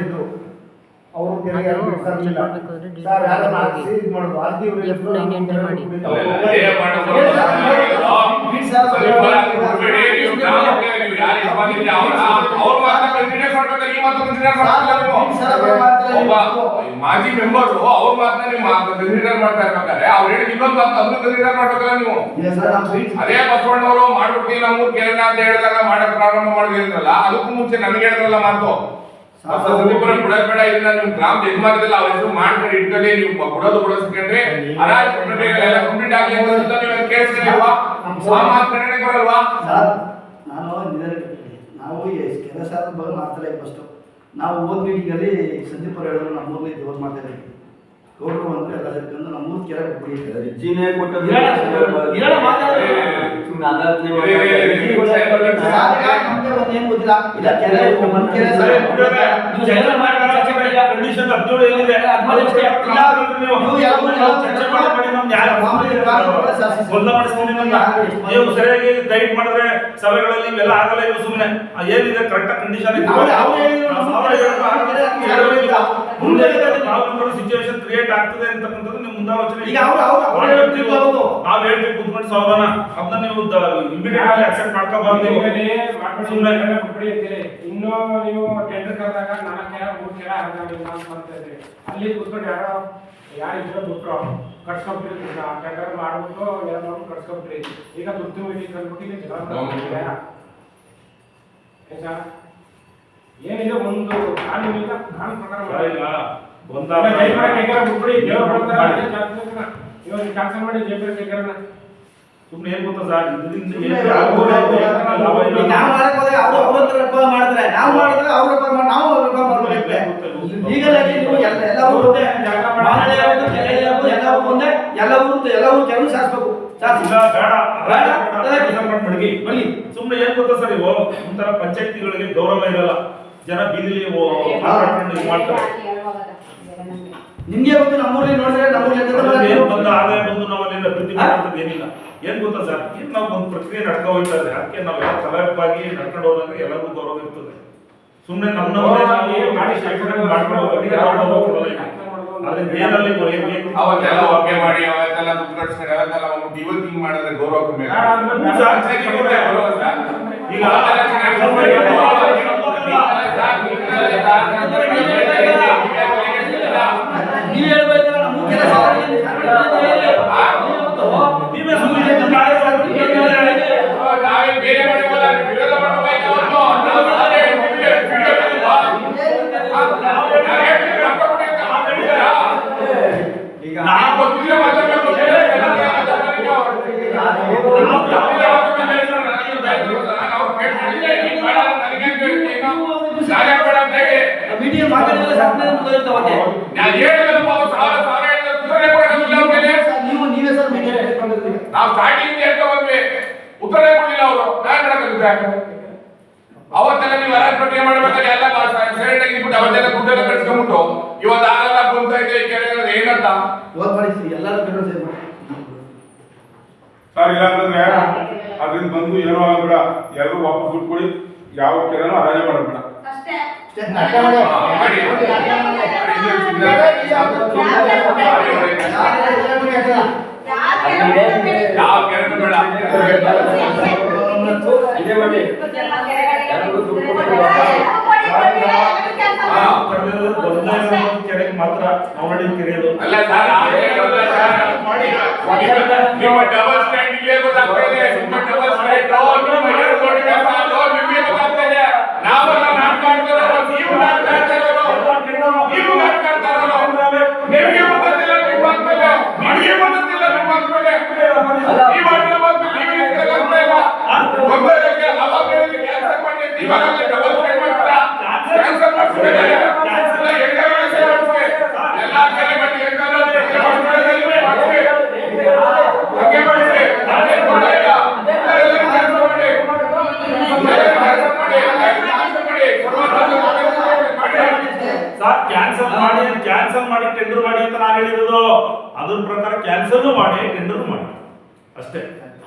ಇದ್ರು ಅವರು ಕೆರೆಗೆ ಯಾರು ಬಿಡ್ತಿರ್ಲಿಲ್ಲ ಸರ್. ಯಾರು ಹಾಕಿಸಿ ಇದು ಮಾಡೋದು ಆರ್ತಿ ಮಾಜಿ ಮೆಂಬರ್ಸ್ ಅವ್ರ ಮಾತನ್ನ ನೀವು ಕನ್ಸಿಡರ್ ಮಾಡ್ತಾ ಇರ್ಬೇಕಾದ್ರೆ ಅವ್ರು ಹೇಳಿ ಇನ್ನೊಂದು ಮಾತು ಅದನ್ನು ಕನ್ಸಿಡರ್ ಮಾಡ್ಬೇಕಲ್ಲ ನೀವು. ಅದೇ ಬಸವಣ್ಣವರು ಮಾಡ್ಬಿಡ್ತೀವಿ ನಮ್ಮ ಕೆರೆನ ಅಂತ ಹೇಳಿದಾಗ ಮಾಡಕ್ ಪ್ರಾರಂಭ ಮಾಡಿದ್ರಲ್ಲ, ಅದಕ್ಕೂ ಮುಂಚೆ ನನಗೆ ಹೇಳಿದ್ರಲ್ಲ ಮಾತು ಸಂದೀಪುರ ಬಿಡಬೇಡ, ಇದನ್ನ ನೀವು ಗ್ರಾಮದ ಯಜಮಾನದಲ್ಲಿ ಅವ್ರ ಹೆಸರು ಮಾಡ್ಕೊಂಡು ಇಟ್ಕೊಳ್ಳಿ, ನೀವು ಬಿಡಿಸ್ಕೊಂಡ್ರೆ ಅರಾಜ್ ಎಲ್ಲ ಕಂಪ್ಲೀಟ್ ಆಗ್ಲಿ ಅಂತ ನೀವು ಕೇಳಿಸ್ಕೊಳ್ಳಿಲ್ವಾ? ಆ ಮಾತು ಕನ್ನಡಕ್ಕೆ ಬರಲ್ವಾ? ನಾನು ನಾವು ಕೆಲಸ ಬಗ್ಗೆ ಮಾಡ್ತಾರೆ ಫಸ್ಟ್ ನಾವು ಓದ್ ಮೀಟಿಂಗಲ್ಲಿ ಸಂದೀಪ್ ಅವರು ಹೇಳಿದ್ರು ನಮ್ಮೂರಲ್ಲಿ ಇದು ಮಾಡ್ತಾ ಇದ್ದೀವಿ ಗೌಡ್ರು ಅಂದ್ರೆ ಎಲ್ಲ ಸೇರ್ಕೊಂಡು ನಮ್ಮೂರು ಕೆರೆ ಬಿಟ್ಬಿಡಿ ಅರ್ಜಿನೇ ಕೊಟ್ಟದ್ದು ಏನ್ ಗೊತ್ತಿಲ್ಲ ಇಲ್ಲ ಕೆರೆ ಒಂದ್ ಕೆರೆ ನೀವು ಸರಿಯಾಗಿ ಗೈಡ್ ಮಾಡಿದ್ರೆ ಸಭೆಗಳಲ್ಲಿ ಇವೆಲ್ಲ ಆಗಲ್ಲ. ಇವು ಸುಮ್ಮನೆ ಏನಿದೆ ಕರೆಕ್ಟ್ ಕಂಡೀಷನ್ ಸಿಚುವೇಶನ್ ಕ್ರಿಯೇಟ್ ಆಗ್ತದೆ ಅಂತಕ್ಕಂಥದ್ದು ನಿಮ್ಮ ಮುಂದಾಲೋಚನೆ. ನಾವು ಹೇಳ್ತೀವಿ ಕುತ್ಕೊಂಡು ಸಾವಿರನ ಅದನ್ನ ನೀವು ಇಮಿಡಿಯೇಟ್ಲಿ ಅಕ್ಸೆಪ್ಟ್ ಮಾಡ್ಕೋಬಾರ್ದು. ಇನ್ನು ನೀವು ಟೆಂಡರ್ ಕರೆದಾಗ 4 ಕೆರೆ 3 ಕೆರೆ ಮಾಡ್ತಾ ಇದ್ರಿ, ಅಲ್ಲಿ ಕುತ್ಕೊಂಡು ಯಾರು ಇದ್ರೆ ಬಿಟ್ರು ಕಟ್ಸ್ಕೊಂಡ್ಬಿಟ್ರಿ, ಟೆಂಡರ್ ಮಾಡ್ಬಿಟ್ಟು ಎಲ್ಲ ಮಾಡ್ಬಿಟ್ಟು ಕಟ್ಸ್ಕೊಂಡ್ಬಿಟ್ರಿ. ಈಗ ತುರ್ತು ಮೀಟಿಂಗ್ ಕಂಡ್ಬಿಟ್ಟು ಏನಿದೆ ಒಂದು ಕಾನೂನಿಂದ ಕಾನೂನು ಪ್ರಕಾರ ಬಿಟ್ಬಿಡಿ, ಇವಾಗ ಕ್ಯಾನ್ಸಲ್ ಮಾಡಿ ಜೈಪುರ ಕೆರೆನ ಸುಮ್ಮನೆ ಏನ್ ಗೊತ್ತಾ ಸರ್, ಇದರಿಂದ ನಾವು ಮಾಡಕ್ ಹೋದ್ರೆ ಅವ್ರ ರೊಕ್ಕ ಮಾಡ್ತಾರೆ, ನಾವು ಮಾಡಿದ್ರೆ ಅವ್ರ ರೊಕ್ಕ ನಾವು ರೊಕ್ಕ ಮಾಡ್ಬೇಕು. ಲೀಗಲ್ ಆಗಿ ನೀವು ಎಲ್ಲ ಊರು ಎಲ್ಲ ಊರು ಕೆಲವು ಸಾರಿಸ್ಬೇಕು. ಸುಮ್ಮನೆ ಏನ್ ಗೊತ್ತಾ ಸರ್, ಇವು ಒಂಥರ ಪಂಚಾಯತಿಗಳಿಗೆ ಗೌರವ ಇರಲ್ಲ, ಜನ ಬೀದಿಲಿ ಮಾಡ್ತಾರೆ. ನಿಮ್ಗೆ ಗೊತ್ತು ನಮ್ಮೂರಲ್ಲಿ ನೋಡಿದ್ರೆ ನಮ್ಮೂರಲ್ಲಿ ಬಂದ ಆದಾಯ ಬಂದು ನಾವಲ್ಲಿ ಅಭಿವೃದ್ಧಿ ಮಾಡುವಂಥದ್ದು ಏನಿಲ್ಲ. ಏನ್ ಗೊತ್ತಾ ಸರ್, ಏನ್ ನಾವು ಒಂದು ಪ್ರಕ್ರಿಯೆ ನಡ್ಕೊ ಹೋಗ್ತಾ ಇದ್ರೆ ಅದಕ್ಕೆ ನಾವೆಲ್ಲ ತಲೆಬಾಗಿ ನಡ್ಕೊಂಡು ಹೋದಂದ್ರೆ ಎಲ್ಲರಿಗೂ ಗೌರವ ಇರ್ತದೆ. ಸುಮ್ಮನೆ ಮಾಡ್ಕೊಂಡು ಅವತ್ತೆಲ್ಲ ಓಕೆ ಮಾಡಿ ಅವತ್ತೆಲ್ಲ ದುಡ್ಡು ಕಟ್ಸ್ಕೊಂಡು ಅವತ್ತೆಲ್ಲ ಇವತ್ತು ಹಿಂಗ್ ಮಾಡಿದ್ರೆ ಗೌರವ ಕಮ್ಮಿ ಈಗ ನೀವು ಹೇಳ್ಬೇಕಲ್ಲ ನಮ್ಮ ಕೆಲಸ ನಾವೇ ಬೇರೆ ಮಾಡಿಲ್ಲ, ವಿರೋಧ ಮಾಡಬೇಕು. ನಾವು ಸ್ಟಾರ್ಟಿಂಗ್ ಹೇಳ್ಕೊಂಡ್ಬಂದ್ವಿ, ಉತ್ತರ ಕೊಡಲಿಲ್ಲ ಅವರು. ನಾನ್ ಮಾಡಕ್ಕಾಗುತ್ತೆ? ಅವತ್ತೆಲ್ಲ ನೀವು ಅರಾಜ್ ಪ್ರಕ್ರಿಯೆ ಮಾಡ್ಬೇಕಾದ್ರೆ ಎಲ್ಲ ಸೈಲೆಂಟ್ ಆಗಿ ಬಿಟ್ಟು ಅವತ್ತೆಲ್ಲ ದುಡ್ಡೆಲ್ಲ ಕಟ್ಸ್ಕೊಂಡ್ಬಿಟ್ಟು ಇವತ್ತು ಆಗಲ್ಲ ಬಂತ ಇದೆ ಈ ಕೆರೆ ಏನಂತ ಎಲ್ಲರೂ ಸರ್ ಇಲ್ಲ ಅಂತಂದ್ರೆ ಅದರಿಂದ ಬಂದು ಏನೋ ಆಗಬೇಡ, ಎಲ್ಲರೂ ವಾಪಸ್ ದುಡ್ಡು ಕೊಡಿ, ಯಾವ ಕೆರೆನೂ ಹರಾಜು ಮಾಡಬೇಡ. ಯಾವ ಕೆರೆ ಬೇಡ ಇದೇ ಮಾಡಿ ಕೆರೆಗೆ ಮಾತ್ರ ಅವಳಿ ಕೆರೆಯೋದು ಅಲ್ಲ ಸರ್, ನಿಮ್ಮ ಡಬಲ್ ಸ್ಟ್ಯಾಂಡ್ ಇಲ್ಲೇ ಗೊತ್ತಾಗ್ತಾ ಇದೆ. ನಿಮ್ಮ ಡಬಲ್ ಸ್ಟ್ಯಾಂಡ್ ನಿಮಗೆ ಗೊತ್ತಾಗ್ತಾ ಇದೆ. ನಾವೆಲ್ಲ ನಾಟ್ಕಾಡ್ತಾರೋ ನೀವು ನಾಟ್ಕಾಡ್ತಾರೋ ನೀವು ನಾಟ್ಕಾಡ್ತಾರೋ ನಿಮಗೆ ಗೊತ್ತಿಲ್ಲ. ನಿಮ್ಮ ಆದ್ಮೇಲೆ ನಿಮಗೆ ಗೊತ್ತಿಲ್ಲ. ನಿಮ್ಮ ಆದ್ಮೇಲೆ ನೀವು ಮಾಡಿರೋ ಮಾತು ನೀವೇ ಹೇಳಿರೋದು. ಅದ್ರ ಪ್ರಕಾರ ಕ್ಯಾನ್ಸಲ್ ಮಾಡಿ ಟೆಂಡರ್ ಮಾಡಿ ಅಷ್ಟೇ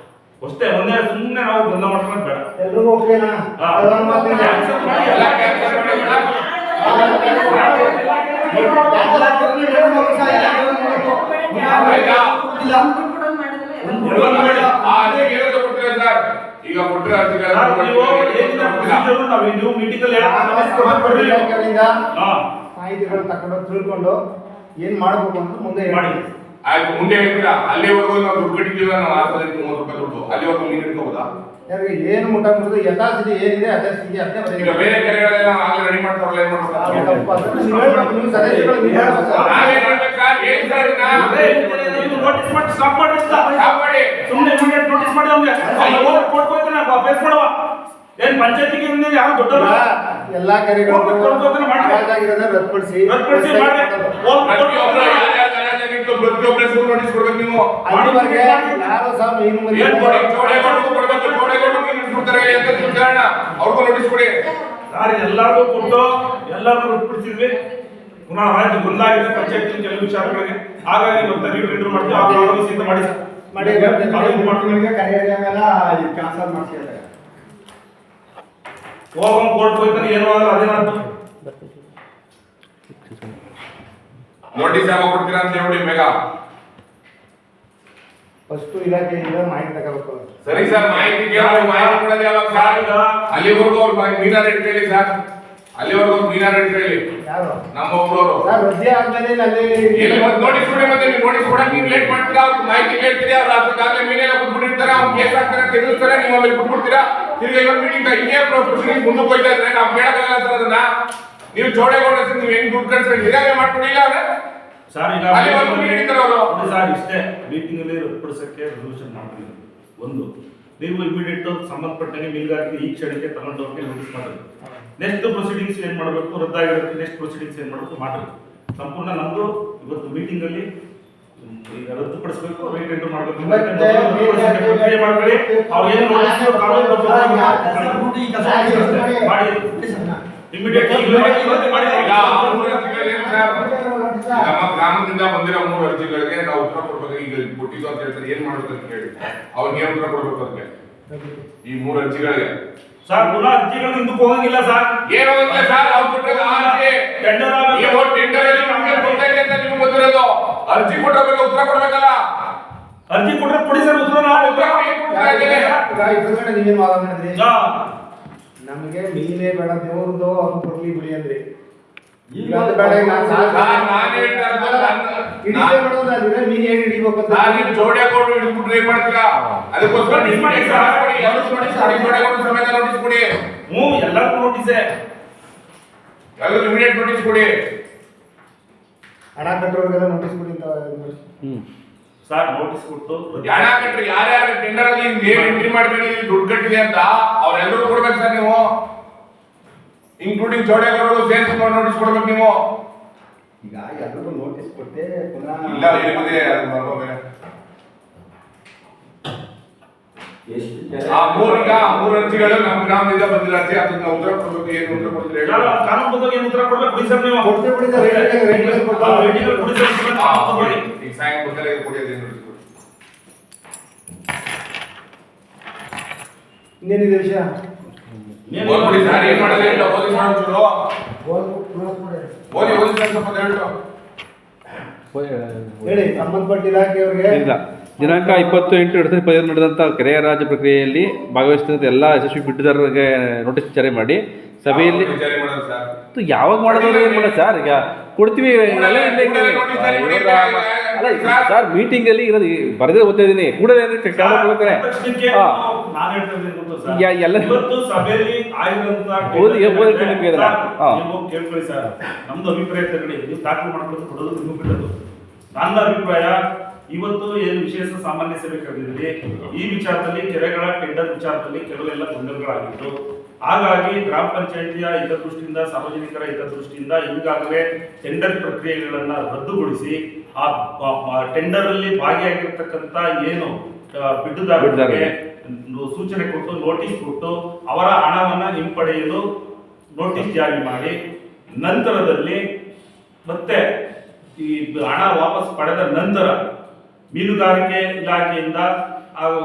ಒಂದೇ ಸುಮ್ಮನೆ ನಾವು ಬಂದ ಮಾಡ್ಕೊಂಡು ಬೇಡ. ಎಲ್ರಿಗೂ ಓಕೆನಾ? ಹಾ. ಅದೊಂದು ಮಾತಿನ ಕ್ಯಾನ್ಸಲ್ ಮಾಡಿ ಎಲ್ಲ cancel ಮಾಡಿ ಮೇಡಮ್. ಆಯ್ತಾ? ಆ ಅರ್ಜಿಗೆ ಏನಂತ ಕೊಡ್ತೀರಾ ಸರ್? ಈಗ ಕೊಟ್ಟಿರೋ ನೀವು ಮೀಟಿಂಗ್ ಅಲ್ಲಿ ಮಾಹಿತಿಗಳನ್ನ ತಗೊಂಡು ತಿಳ್ಕೊಂಡು ಏನ್ ಮಾಡ್ಬೇಕು ಅಂತ ಮುಂದೆ ಮಾಡಿ. ಆಯ್ತು, ಮುಂದೆ ಹೇಳ್ತೀರಾ ಅಲ್ಲಿವರೆಗೂ ನಾವು ದುಡ್ಡು ಕಟ್ಟಿದ್ದೀವಿ, ನಾವು 6,30 ರೂಪಾಯಿ ದುಡ್ಡು ಅಲ್ಲಿವರೆಗೂ ನೀವು ಇಟ್ಕೋಬೋದಾ? ಯಾರಿಗೆ ಏನು ಮುಟ್ಟಂಬುದು ಯಥಾಸ್ಥಿತಿ ಏನಿದೆ ಅದೇ ಸ್ಥಿತಿ ಅದೇ ಈಗ ಬೇರೆ ಕೆರೆಗಳೆಲ್ಲ ನಾವು ಆಗಲೇ ರೆಡಿ ಮಾಡ್ತಾರಲ್ಲ, ಏನ್ ಮಾಡ್ತಾರೆ? ನೀವು ಸದಸ್ಯಗಳು ನೀವು ಹೇಳ್ಬೇಕು ಸರ್. ನಾವೇನ್ ಹೇಳ್ಬೇಕು ಸರ್? ಏನ್ ಸರ್ ಇದನ್ನ? ನೋಟಿಸ್ ಮಾಡಿ ಸ್ಟಾಪ್ ಮಾಡಿ ಸ್ಟಾಪ್ ಮಾಡಿ. ಸುಮ್ಮನೆ ಇಮಿಡಿಯೇಟ್ ನೋಟಿಸ್ ಮಾಡಿ ಅವ್ನಿಗೆ ಕೊಡ್ಕೋತಾನೆ ಫೇಸ್ ಮಾಡುವ. ಏನ್ ಪಂಚಾಯತಿಗೆ ಯಾರು ದೊಡ್ಡವರು ಎಲ್ಲಾ ಕೆರೆಗಳು ಕೊಡ್ಕೋತಾನೆ ಮಾಡಿ ಹಾಳಾಗಿರೋದನ್ನ ರದ್ದುಪಡಿಸಿ ಮಾಡಿ ಪ್ರತಿಯೊಬ್ರು ಯಾರ್ಯಾರು ಗಲಾಟೆಗಿತ್ತು ಪ್ರತಿಯೊಬ್ಬರ ಹೆಸರು ನೋಟಿಸ್ ಕೊಡ್ಬೇಕು ನೀವು. ಅಲ್ಲಿವರೆಗೆ ಯಾರು ಸಹ ಏನು ಏನ್ ಕೊಡಿ? ಚೌಡೇಗೌಡರು ಕೊಡ್ಬೇಕು, ಚೌಡೇಗೌಡರು ನೋಟಿಸ್ ಕೊಡ್ತಾರೆ ಅಂತ ತಿಳ್ಕೊಳ್ಳೋಣ, ಅವ್ರಿಗೂ ನೋಟಿಸ್ ಕೊಡಿ. ಸರ್ ಎಲ್ಲರಿಗೂ ಕೊಟ್ಟು ಎಲ್ಲರಿಗೂ ರದ್ದುಪಡಿಸಿದ್ವಿ. ಪುನಃ ರಾಜ್ಯ ಗೊಂದಲಾಗಿದೆ ಪಂಚಾಯತ್ ಕೆಲವು ವಿಚಾರಗಳಿಗೆ. ಹಾಗಾಗಿ ಮತ್ತೆ ನೀವು ಟೆಂಡರ್ ಮಾಡ್ತೀವಿ ಆ ಆಲೋಚಿಸಿಂದ ಮಾಡಿ ಸರ್. ಮಾಡಿ ಕ್ಯಾನ್ಸಲ್ ಮಾಡ್ಸಿದ್ದಾರೆ. ಹೋಗೋಣ ಕೋರ್ಟ್ ಹೋಗ್ತಾನೆ ಏನೋ ಆಗಲ್ಲ ಅದೇನಾಯ್ತು. ನೋಟಿಸ್ ಯಾವಾಗ ಕೊಡ್ತೀರಾ ಅಂತ ಹೇಳಿ ಬೇಗ. ಫಸ್ಟ್ ಇಲಾಖೆಯಿಂದ ಮಾಹಿತಿ ತಗೋಬೇಕು. ಸರಿ ಸರ್, ಮಾಹಿತಿ ಕೇಳಿ ಮಾಹಿತಿ ಕೊಡೋದು ಯಾವಾಗ ಸರ್? ಅಲ್ಲಿವರೆಗೂ ಅವ್ರು ಮೀನಾ ರೇಟ್ ಕೇಳಿ ಸರ್, ಅಲ್ಲಿವರೆಗೂ ಅವ್ರು ಮೀನಾ ರೇಟ್ ಕೇಳಿ. ಯಾರು ನಮ್ಮ ಒಬ್ಬರವರು ಸರ್ ರಜೆ ಆದ್ಮೇಲೆ ಅಲ್ಲಿ ಇಲ್ಲಿ ಮತ್ತೆ ನೋಟಿಸ್ ಕೊಡಿ. ಮತ್ತೆ ನೀವು ನೋಟಿಸ್ ಕೊಡಕ್ಕೆ ನೀವು ಲೇಟ್ ಮಾಡ್ತೀರಾ, ಅವ್ರು ಮಾಹಿತಿ ಕೇಳ್ತೀರಿ, ಅವ್ರು ರಾತ್ರಿಗಾಗಲೇ ಮೀನೆಲ್ಲ ಕುಟ್ಬಿಟ್ಟಿರ್ತಾರೆ, ಅವ್ರು ಕೇಸ್ ಹಾಕ್ತಾರೆ, ತೆಗೆದುತ್ತಾರೆ, ನೀವು ಆಮೇಲೆ ಬಿಟ್ಬಿಡ್ತೀರಾ. ತಿರ್ಗಿ ಇವತ್ತು ಮೀಟಿಂಗ್ ಹಿಂಗೆ ಪ್ರೊಸೀಡಿಂಗ್ ಮುಂದಕ್ಕೆ ಹೋಗ್ತಾ ಇದ್ರೆ ನಾವು ಕೇಳಕ್ಕಾಗಲ್ಲ ಸರ್ ಅದನ್ನ. ನೀವು ಚೌಡೇಗೌಡ ನೀವು ಹೆಂಗ್ ದುಡ್ಡು ಕಳ್ಸ್ಕೊಂಡು ಇದಾಗೆ ಮಾಡ್ಕೊಂಡಿಲ್ಲ ಅವ್ರೆ ಸರ್. ಈಗ ಅಲ್ಲಿವರೆಗೂ ನೀವು ಹಿಡಿತಾರೆ ಅವರು. ಸರ್ ಇಷ್ಟೇ ಮೀಟಿಂಗ್ ಅಲ್ಲಿ ರದ್ದುಪಡಿಸಕ್ಕೆ ರೆಸಲ್ಯೂಷನ್ ಮಾಡ್ತೀವಿ. ಒಂದು ನೀವು ಇಮಿಡಿಯೇಟ್ ಸಂಬಂಧಪಟ್ಟಂಗೆ ಮೀನುಗಾರಿಕೆ ಈ ಕ್ಷಣಕ್ಕೆ ತಗೊಂಡವ್ರಿಗೆ ನೋಟಿಸ್ ಮಾಡಬೇಕು. ನೆಕ್ಸ್ಟ್ ಪ್ರೊಸೀಡಿಂಗ್ಸ್ ಏನ್ ಮಾಡಬೇಕು, ರದ್ದಾಗಿರುತ್ತೆ ನೆಕ್ಸ್ಟ್ ಪ್ರೊಸೀಡಿಂಗ್ಸ್ ಏನ್ ಮಾಡಬೇಕು ಮಾಡಬೇಕು. ಸಂಪೂರ್ಣ ನಮ್ದು ಇವತ್ತು ಮೀಟಿಂಗ್ ಅಲ್ಲಿ ಈಗ ರದ್ದುಪಡಿಸಬೇಕು, ರೀಟೆಂಡರ್ ಮಾಡಬೇಕು, ಪ್ರಕ್ರಿಯೆ ಮಾಡ್ಕೊಳ್ಳಿ. ಅವ್ರು ಏನು ನೋಟಿಸ್ ಮಾಡಿ ಇಮಿಡಿಯೇಟ್ ಮಾಡಿ. ಈಗ ಆ 3 ಅರ್ಜಿಗಳು ಏನು ಸರ್? ನಮ್ಮ ಗ್ರಾಮದಿಂದ ಬಂದಿರೋ 3 ಅರ್ಜಿಗಳಿಗೆ ನಾವು ಉತ್ತರ ಕೊಡ್ಬೇಕು. ಈಗ ಕೊಟ್ಟಿದ್ದು ಅಂತ ಹೇಳ್ತಾರೆ, ಏನ್ ಮಾಡ್ಬೇಕು ಅಂತ ಕೇಳಿ ಅವ್ರಿಗೆ ಏನ್ ಉತ್ತರ ಕೊಡ್ಬೇಕು ಅದಕ್ಕೆ ಈ 3 ಅರ್ಜಿಗಳಿಗೆ? ಸರ್ ಪುನಃ ಅರ್ಜಿಗಳು ಹಿಂದಕ್ಕೆ ಹೋಗಂಗಿಲ್ಲ ಸರ್. ಏನು ಹೋಗಿಲ್ಲ ಸರ್, ಅವ್ರು ಕೊಟ್ಟಿರೋದು ಆ ಅರ್ಜಿ ಟೆಂಡರ್ ನೀವು ಟೆಂಡರ್ ಅಲ್ಲಿ ನಮಗೆ ಕೊಡ್ತಾ ಇದೆ ಅಂತ ನಿಮ್ಗೆ ಗೊತ್ತಿರೋದು. ಅರ್ಜಿ ಕೊಟ್ಟಬೇಕು, ಉತ್ತರ ಕೊಡ್ಬೇಕಲ್ಲ. ಅರ್ಜಿ ಕೊಟ್ಟರೆ ಕೊಡಿ ಸರ್ ಉತ್ತರ. ನಾವು ಉತ್ತರ ಕೊಡ್ತಾ ಇದ್ದೇನೆ. ನೀವೇನು ವಾದ ಮಾಡಿದ್ರಿ? ನಮಗೆ ಮೀನೇ ಬೇಡ ದೇವ್ರದ್ದು ಅವ್ರು ಕೊಡ್ಲಿ ಬಿಡಿ ಅಂದ್ರಿ. ಈಗ ಅದು ಬೇಡ, ಈಗ ನಾನು ಹೇಳ್ತಾ ಇರೋದು ಹಿಡಿದೇ ಬಿಡೋದು ಅದಿದ್ರೆ ಮೀನ್ ಏನು ಹಿಡಿಬೇಕು ಅಂತ ನೀವು ಚೌಡೇಗೌಡರು ಹಿಡಿದ್ಬಿಟ್ಟು ಏನ್ ಮಾಡ್ತೀರಾ? ಅದಕ್ಕೋಸ್ಕರ ನೋಟಿಸ್ ಮಾಡಿ ಚೌಡೇಗೌಡರು ಸಮೇತ ನೋಟಿಸ್ ಕೊಡಿ. ಎಲ್ಲರಿಗೂ ನೋಟಿಸೇ, ಎಲ್ಲರೂ ಇಮಿಡಿಯೇಟ್ ನೋಟಿಸ್ ಕೊಡಿ. ಹಣ ಕಟ್ಟೋರಿಗೆಲ್ಲ ನೋಟಿಸ್ ಕೊಡಿ ಅಂತ ಇದು ಮಾಡಿ. ಸರ್ ನೋಟಿಸ್ ಕೊಟ್ಟು ಹಣ ಕಟ್ರಿ, ಯಾರ್ಯಾರು ಟೆಂಡರ್ ಅಲ್ಲಿ ಎಂಟ್ರಿ ಮಾಡ್ಕೊಂಡಿದ್ದೀವಿ ದುಡ್ಡು ಕಟ್ಟಿದೆ ಅಂತ ಅವ್ರೆಲ್ಲರೂ ಕೊಡ್ಬೇಕು ಸರ್ ನೀವು, ಇನ್ಕ್ಲೂಡಿಂಗ್ ಚೌಡೇಗೌಡರು ಸೇರ್ಸ್ ನೋಟಿಸ್ ಕೊಡ್ಬೇಕು ನೀವು. ಈಗ ಎಲ್ಲರಿಗೂ ನೋಟಿಸ್ ಕೊಟ್ಟೆ ಪುನಃ ಇಲ್ಲ ಇರುವುದೇ ಅದು ಬರೋದೇ. ಆ 3 ಅರ್ಜಿಗಳು ನಮ್ಮ ಗ್ರಾಮದಿಂದ ಬಂದಿರೋ ಅರ್ಜಿ, ಅದನ್ನ ಉತ್ತರ ಕೊಡ್ಬೇಕು. ಏನು ಉತ್ತರ ಕೊಡ್ತೀರಿ ಹೇಳಿ? ಕಾನೂನುಬದ್ಧವಾಗಿ ಏನು ಉತ್ತರ ಕೊಡ್ಬೇಕು ಕೊಡಿ ಸರ್. ನೀವು ಕೊಡ್ತೇ ಬಿಡಿ ಸರ್, ರೇಟ್ ಕೊಡಿ ಸರ್. ಈಗ ಸಾಯಂಕಾಲ ಬಂದರೆ ಕೊಡಿ, ಅದೇನು ನೋಟಿಸ್ ಕೊಡಿ. ಇನ್ನೇನಿದೆ ವಿಷಯ? ಓದ್ಬಿಡಿ ಸರ್, ಏನ್ ಮಾಡೋದು ಅಂತ ಓದಿ ಸರ್ ಒಂಚೂರು. ಓದಿ ಸರ್ ಸ್ವಲ್ಪ ಹೇಳ್ತು. ಹೇಳಿ ಸಂಬಂಧಪಟ್ಟ ಇಲಾಖೆಯವರಿಗೆ. ಇಲ್ಲ, ದಿನಾಂಕ 20/8/2015 ನಡೆದಂಥ ಕೆರೆಯ ರಾಜ್ಯ ಪ್ರಕ್ರಿಯೆಯಲ್ಲಿ ಭಾಗವಹಿಸಿದಂಥ ಎಲ್ಲ ಯಶಸ್ವಿ ಬಿಡ್ಡಿದಾರರಿಗೆ ನೋಟಿಸ್ ಜಾರಿ ಮಾಡಿ ಸಭೆಯಲ್ಲಿ ವಿಚಾರ ಮಾಡೋದು ಸರ್. ಯಾವಾಗ ಮಾಡೋದು ಏನು ಮಾಡೋದು ಸರ್? ಈಗ ಕೊಡ್ತೀವಿ ಅಲ್ಲ ಸರ್, ಮೀಟಿಂಗ್ ಅಲ್ಲಿ ಇರೋದು ಬರದೇ ಓದ್ತಾ ಇದೀನಿ ಕೂಡಲೇ ನಾನು ಹೇಳ್ತಾ ಇದ್ದೀನಿ ಸರ್, ಎಲ್ಲ ಇವತ್ತು ಸಭೆಯಲ್ಲಿ ಆಗಿರುವಂತ ನಿಮಗೆ ಕೇಳ್ಕೊಳ್ಳಿ ಸರ್. ನಮ್ದು ಅಭಿಪ್ರಾಯ ತಗೊಳ್ಳಿ, ನೀವು ದಾಖಲು ಮಾಡ್ಕೊಂಡು ಕೊಡೋದು ನೀವು ಬಿಡೋದು. ನನ್ನ ಅಭಿಪ್ರಾಯ ಇವತ್ತು ಏನು ವಿಶೇಷ ಸಾಮಾನ್ಯ ಸಭೆ ಕರೆದಿದ್ರಿ, ಈ ವಿಚಾರದಲ್ಲಿ ಕೆರೆಗಳ ಟೆಂಡರ್ ವಿಚಾರದಲ್ಲಿ ಕೆಲವೆಲ್ಲ ಗೊಂದಲಗಳಾಗಿತ್ತು. ಹಾಗಾಗಿ ಗ್ರಾಮ ಪಂಚಾಯಿತಿಯ ಹಿತದೃಷ್ಟಿಯಿಂದ, ಸಾರ್ವಜನಿಕರ ಹಿತದೃಷ್ಟಿಯಿಂದ ಈಗಾಗಲೇ ಟೆಂಡರ್ ಪ್ರಕ್ರಿಯೆಗಳನ್ನ ರದ್ದುಗೊಳಿಸಿ ಆ ಟೆಂಡರ್ ಅಲ್ಲಿ ಭಾಗಿಯಾಗಿರ್ತಕ್ಕಂಥ ಏನು ಬಿಡ್ಡುದಾರರಿಗೆ ಸೂಚನೆ ಕೊಟ್ಟು ನೋಟಿಸ್ ಕೊಟ್ಟು ಅವರ ಹಣವನ್ನ ಹಿಂಪಡೆಯಲು ನೋಟಿಸ್ ಜಾರಿ ಮಾಡಿ, ನಂತರದಲ್ಲಿ ಮತ್ತೆ ಈ ಹಣ ವಾಪಸ್ ಪಡೆದ ನಂತರ ಮೀನುಗಾರಿಕೆ ಇಲಾಖೆಯಿಂದ ಹಾಗೂ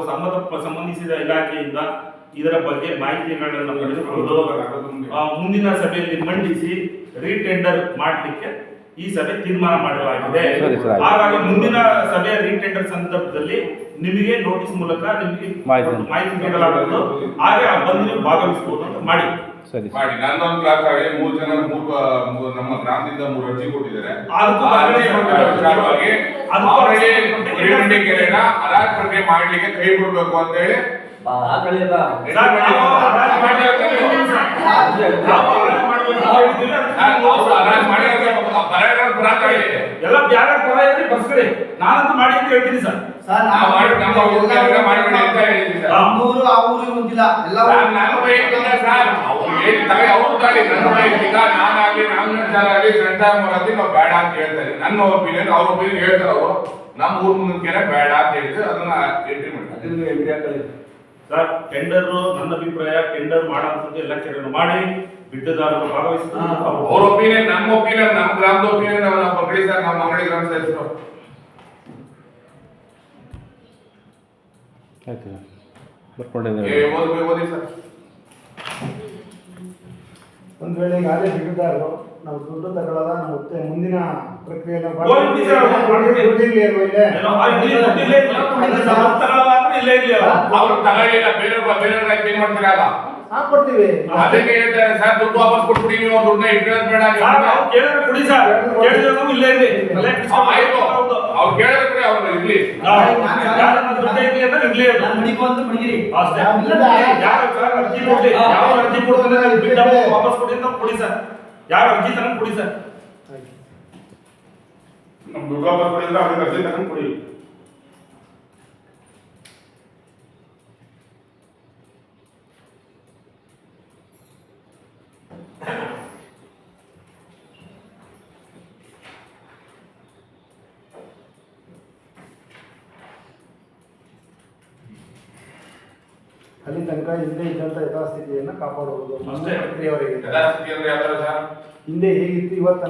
ಸಂಬಂಧಿಸಿದ ಇಲಾಖೆಯಿಂದ ಇದರ ಬಗ್ಗೆ ಮಾಹಿತಿಗಳನ್ನು ಪಡೆದುಕೊಂಡು ಮುಂದಿನ ಸಭೆಯಲ್ಲಿ ಮಂಡಿಸಿ ರೀಟೆಂಡರ್ ಮಾಡಲಿಕ್ಕೆ ಈ ಸಭೆ ತೀರ್ಮಾನ ಮಾಡಲಾಗಿದೆ. ಸರಿ, ಸರಿ. ಹಾಗಾಗಿ ಮುಂದಿನ ಸಭೆಯ ರೀಟೆಂಡರ್ ಸಂದರ್ಭದಲ್ಲಿ ನಿಮಗೆ ನೋಟಿಸ್ ಮೂಲಕ ನಿಮಗೆ ಮಾಹಿತಿ ನೀಡಲಾಗುವುದು. ಹಾಗೆ ಬಂದು ಭಾಗವಹಿಸಬಹುದು ಅಂತ ಮಾಡಿ. ಸರಿ ಮಾಡಿ. ನನ್ನೊಂದು ಕ್ಲಾಸ್ ಆಗಿ 3 ಜನ ನಮ್ಮ ಗ್ರಾಮದಿಂದ 3 ಅರ್ಜಿ ಕೊಟ್ಟಿದ್ದಾರೆ. ಅದಕ್ಕೂ ವಿಚಾರವಾಗಿ ಅವರಿಗೆ ಹಿರೇಮಂಡಿ ಕೆರೆನ ಹರಾಜು ಪ್ರಕ್ರಿಯೆ ಮಾಡ್ಲಿಕ್ಕೆ ಕೈ ಬಿಡಬೇಕು ಅಂತ ಹೇಳಿ ಎಲ್ಲ ಬ್ಯಾರ ಪರ ಇದ್ರೆ ಬರ್ಸ್ಕೊಳ್ಳಿ. ನಾನಂತೂ ಮಾಡಿ ಅಂತ ಹೇಳ್ತೀನಿ ಸರ್. ನಮ್ಮೂರು ಆ ಊರಿಗೆ ಮುಂದಿಲ್ಲ ಎಲ್ಲ ನಾನು ವೈಯಕ್ತಿಕ ಸರ್ ಅವ್ರು ಹೇಳಿ ಅವ್ರು ತಾಳಿ ನನ್ನ ವೈಯಕ್ತಿಕ ನಾನಾಗ್ಲಿ ನಾಮಿನೇಟ್ ಸಂತಾಮರಾದಿ ನಾವು ಬೇಡ ಅಂತ ಹೇಳ್ತಾರೆ. ನನ್ನ ಒಪಿನಿಯನ್ ಅವ್ರ ಒಪಿನಿಯನ್ ಹೇಳ್ತಾರೆ. ಅವರು ನಮ್ಮ ಊರ್ ಮುಂದಿನ ಕೆರೆ ಬೇಡ ಅಂತ ಹೇಳಿದ್ರೆ ಅದನ್ನ ಎಂಟ್ರಿ ಮಾಡ್ತಾರೆ ಸರ್. ಟೆಂಡರ್ ನನ್ನ ಅಭಿಪ್ರಾಯ ಟೆಂಡರ್ ಮಾಡೋಂಥದ್ದು ಎಲ್ಲ ಕೆರೆಯನ್ನು ಮಾಡಿ ಬಿಟ್ಟುದಾರರು ಭಾಗವಹಿಸ್ತಾರೆ. ಅವ್ರ ಒಪಿನಿಯನ್ ನಮ್ಮ ಒಪಿನಿಯನ್ ನಮ್ಮ ಗ್ರಾಮದ ಒಪಿನಿಯನ್ ನಾವು ಪಕಡಿ ಸರ್. ನಮ್ಮ ಅಂಗಡಿ ಗ್ರಾಮ ಸದಸ್ಯರು ಆಯ್ತು ಬರ್ಕೊಂಡಿದ್ದೇವೆ. ಓದಿ ಸರ್. ಒಂದ್ ವೇಳೆ ಈಗಾಗಲೇ ಬಿಟ್ಟಿದ್ದಾರೋ ನಾವು ದುಡ್ಡು ತಗೊಳ್ಳೋದ ಮತ್ತೆ ಮುಂದಿನ ಪ್ರಕ್ರಿಯೆಯನ್ನು ಅವ್ರು ತಗೊಳ್ಳಿಲ್ಲ ಬೇರೆ ಏನ್ ಮಾಡ್ತೀರಲ್ಲ ಹಾಕೊಡ್ತೀವಿ. ಅದಕ್ಕೆ ಹೇಳ್ತಾರೆ ಸರ್ ದುಡ್ಡು ವಾಪಸ್ ಕೊಟ್ಬಿಡಿ. ನೀವು ದುಡ್ಡನ್ನ ಇಟ್ಕೊಳ್ಳೋದು ಬೇಡ. ಕೊಡಿ ಸರ್. ಇಲ್ಲೇ ಇರ್ಲಿ. ಆಯ್ತು ಅವ್ರು ಕೇಳಿದ್ರೆ ಅವ್ರು ಇರ್ಲಿ. ವಾಪಸ್ ಕೊಡಿ ಅಂತ ಕೊಡಿ ಸರ್. ಯಾರು ಅರ್ಜಿ ತಗೊಂಡು ಕೊಡಿ ಸರ್. ನಮ್ಮ ದುಡ್ಡು ವಾಪಸ್ ಕೊಡಿದ್ರೆ ಅವ್ರಿಗೆ ಅರ್ಜಿ ತಗೊಂಡು ಕೊಡಿ. ಅಲ್ಲಿ ತನಕ ಹಿಂದೆ ಇದ್ದಂತ ಯಥಾಸ್ಥಿತಿಯನ್ನು ಕಾಪಾಡುವುದು ಅಷ್ಟೇ. ಪ್ರಕ್ರಿಯೆಯವರೆಗೆ ಯಥಾಸ್ಥಿತಿ ಅಂದ್ರೆ ಯಾವ ತರ ಸರ್? ಹಿಂದೆ ಹೇಗಿತ್ತು ಇವತ್ತು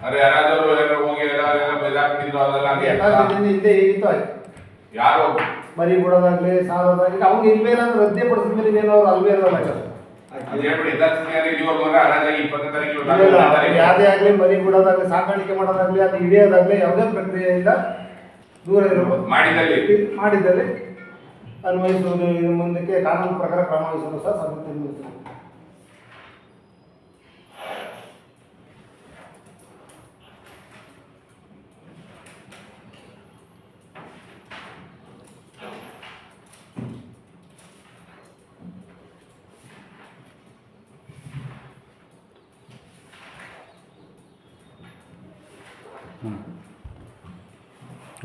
ಅರೆ ಯಾರಾದರೂ ಎಲ್ಲರೂ ಹೋಗಿ ಎಲ್ಲಾರು ಬೈದಾಕ್ಬಿಟ್ಟಿದ್ರು ಅದೆಲ್ಲ ಹಂಗೆ ಯಥಾಸ್ಥಿತಿಯಿಂದ ಹಿಂದೆ ಹೇಗಿತ್ತು ಆಯ್ತು. ಯಾರು ಮರಿ ಬಿಡೋದಾಗ್ಲಿ ಸಾಲದಾಗ್ಲಿ ಅವ್ನು ಇಲ್ವೇ ನಾನು ರದ್ದೆ ಪಡಿಸಿದ ಮೇಲೆ ಇನ್ನೇನು ಅವ್ರು ಅಲ್ವೇ ಇರೋಲ್ಲ. ಅದು ಹೇಳ್ಬಿಡಿ ಯಥಾಸ್ಥಿತಿ ಅಂದ್ರೆ ಇಲ್ಲಿವರೆಗೂ ಅಂದ್ರೆ ಹರಾಜಾಗಿ 20ನೇ ತಾರೀಕು ಯಾವುದೇ ಆಗ್ಲಿ ಮರಿ ಬಿಡೋದಾಗ್ಲಿ ಸಾಕಾಣಿಕೆ ಮಾಡೋದಾಗ್ಲಿ ಅದು ಹಿಡಿಯೋದಾಗ್ಲಿ ಯಾವುದೇ ಪ್ರಕ್ರಿಯೆಯಿಂದ ದೂರ ಇರಬಹುದು. ಮಾಡಿದ್ದಲ್ಲಿ ಅನ್ವಯಿಸುವುದು ಇನ್ನು ಮುಂದಕ್ಕೆ ಕಾನೂನು ಪ್ರಕಾರ ಕ್ರಮ ವಹಿಸಲು ಸಹ ಸಭೆ ತೀರ್ಮಾನಿಸಿದೆ.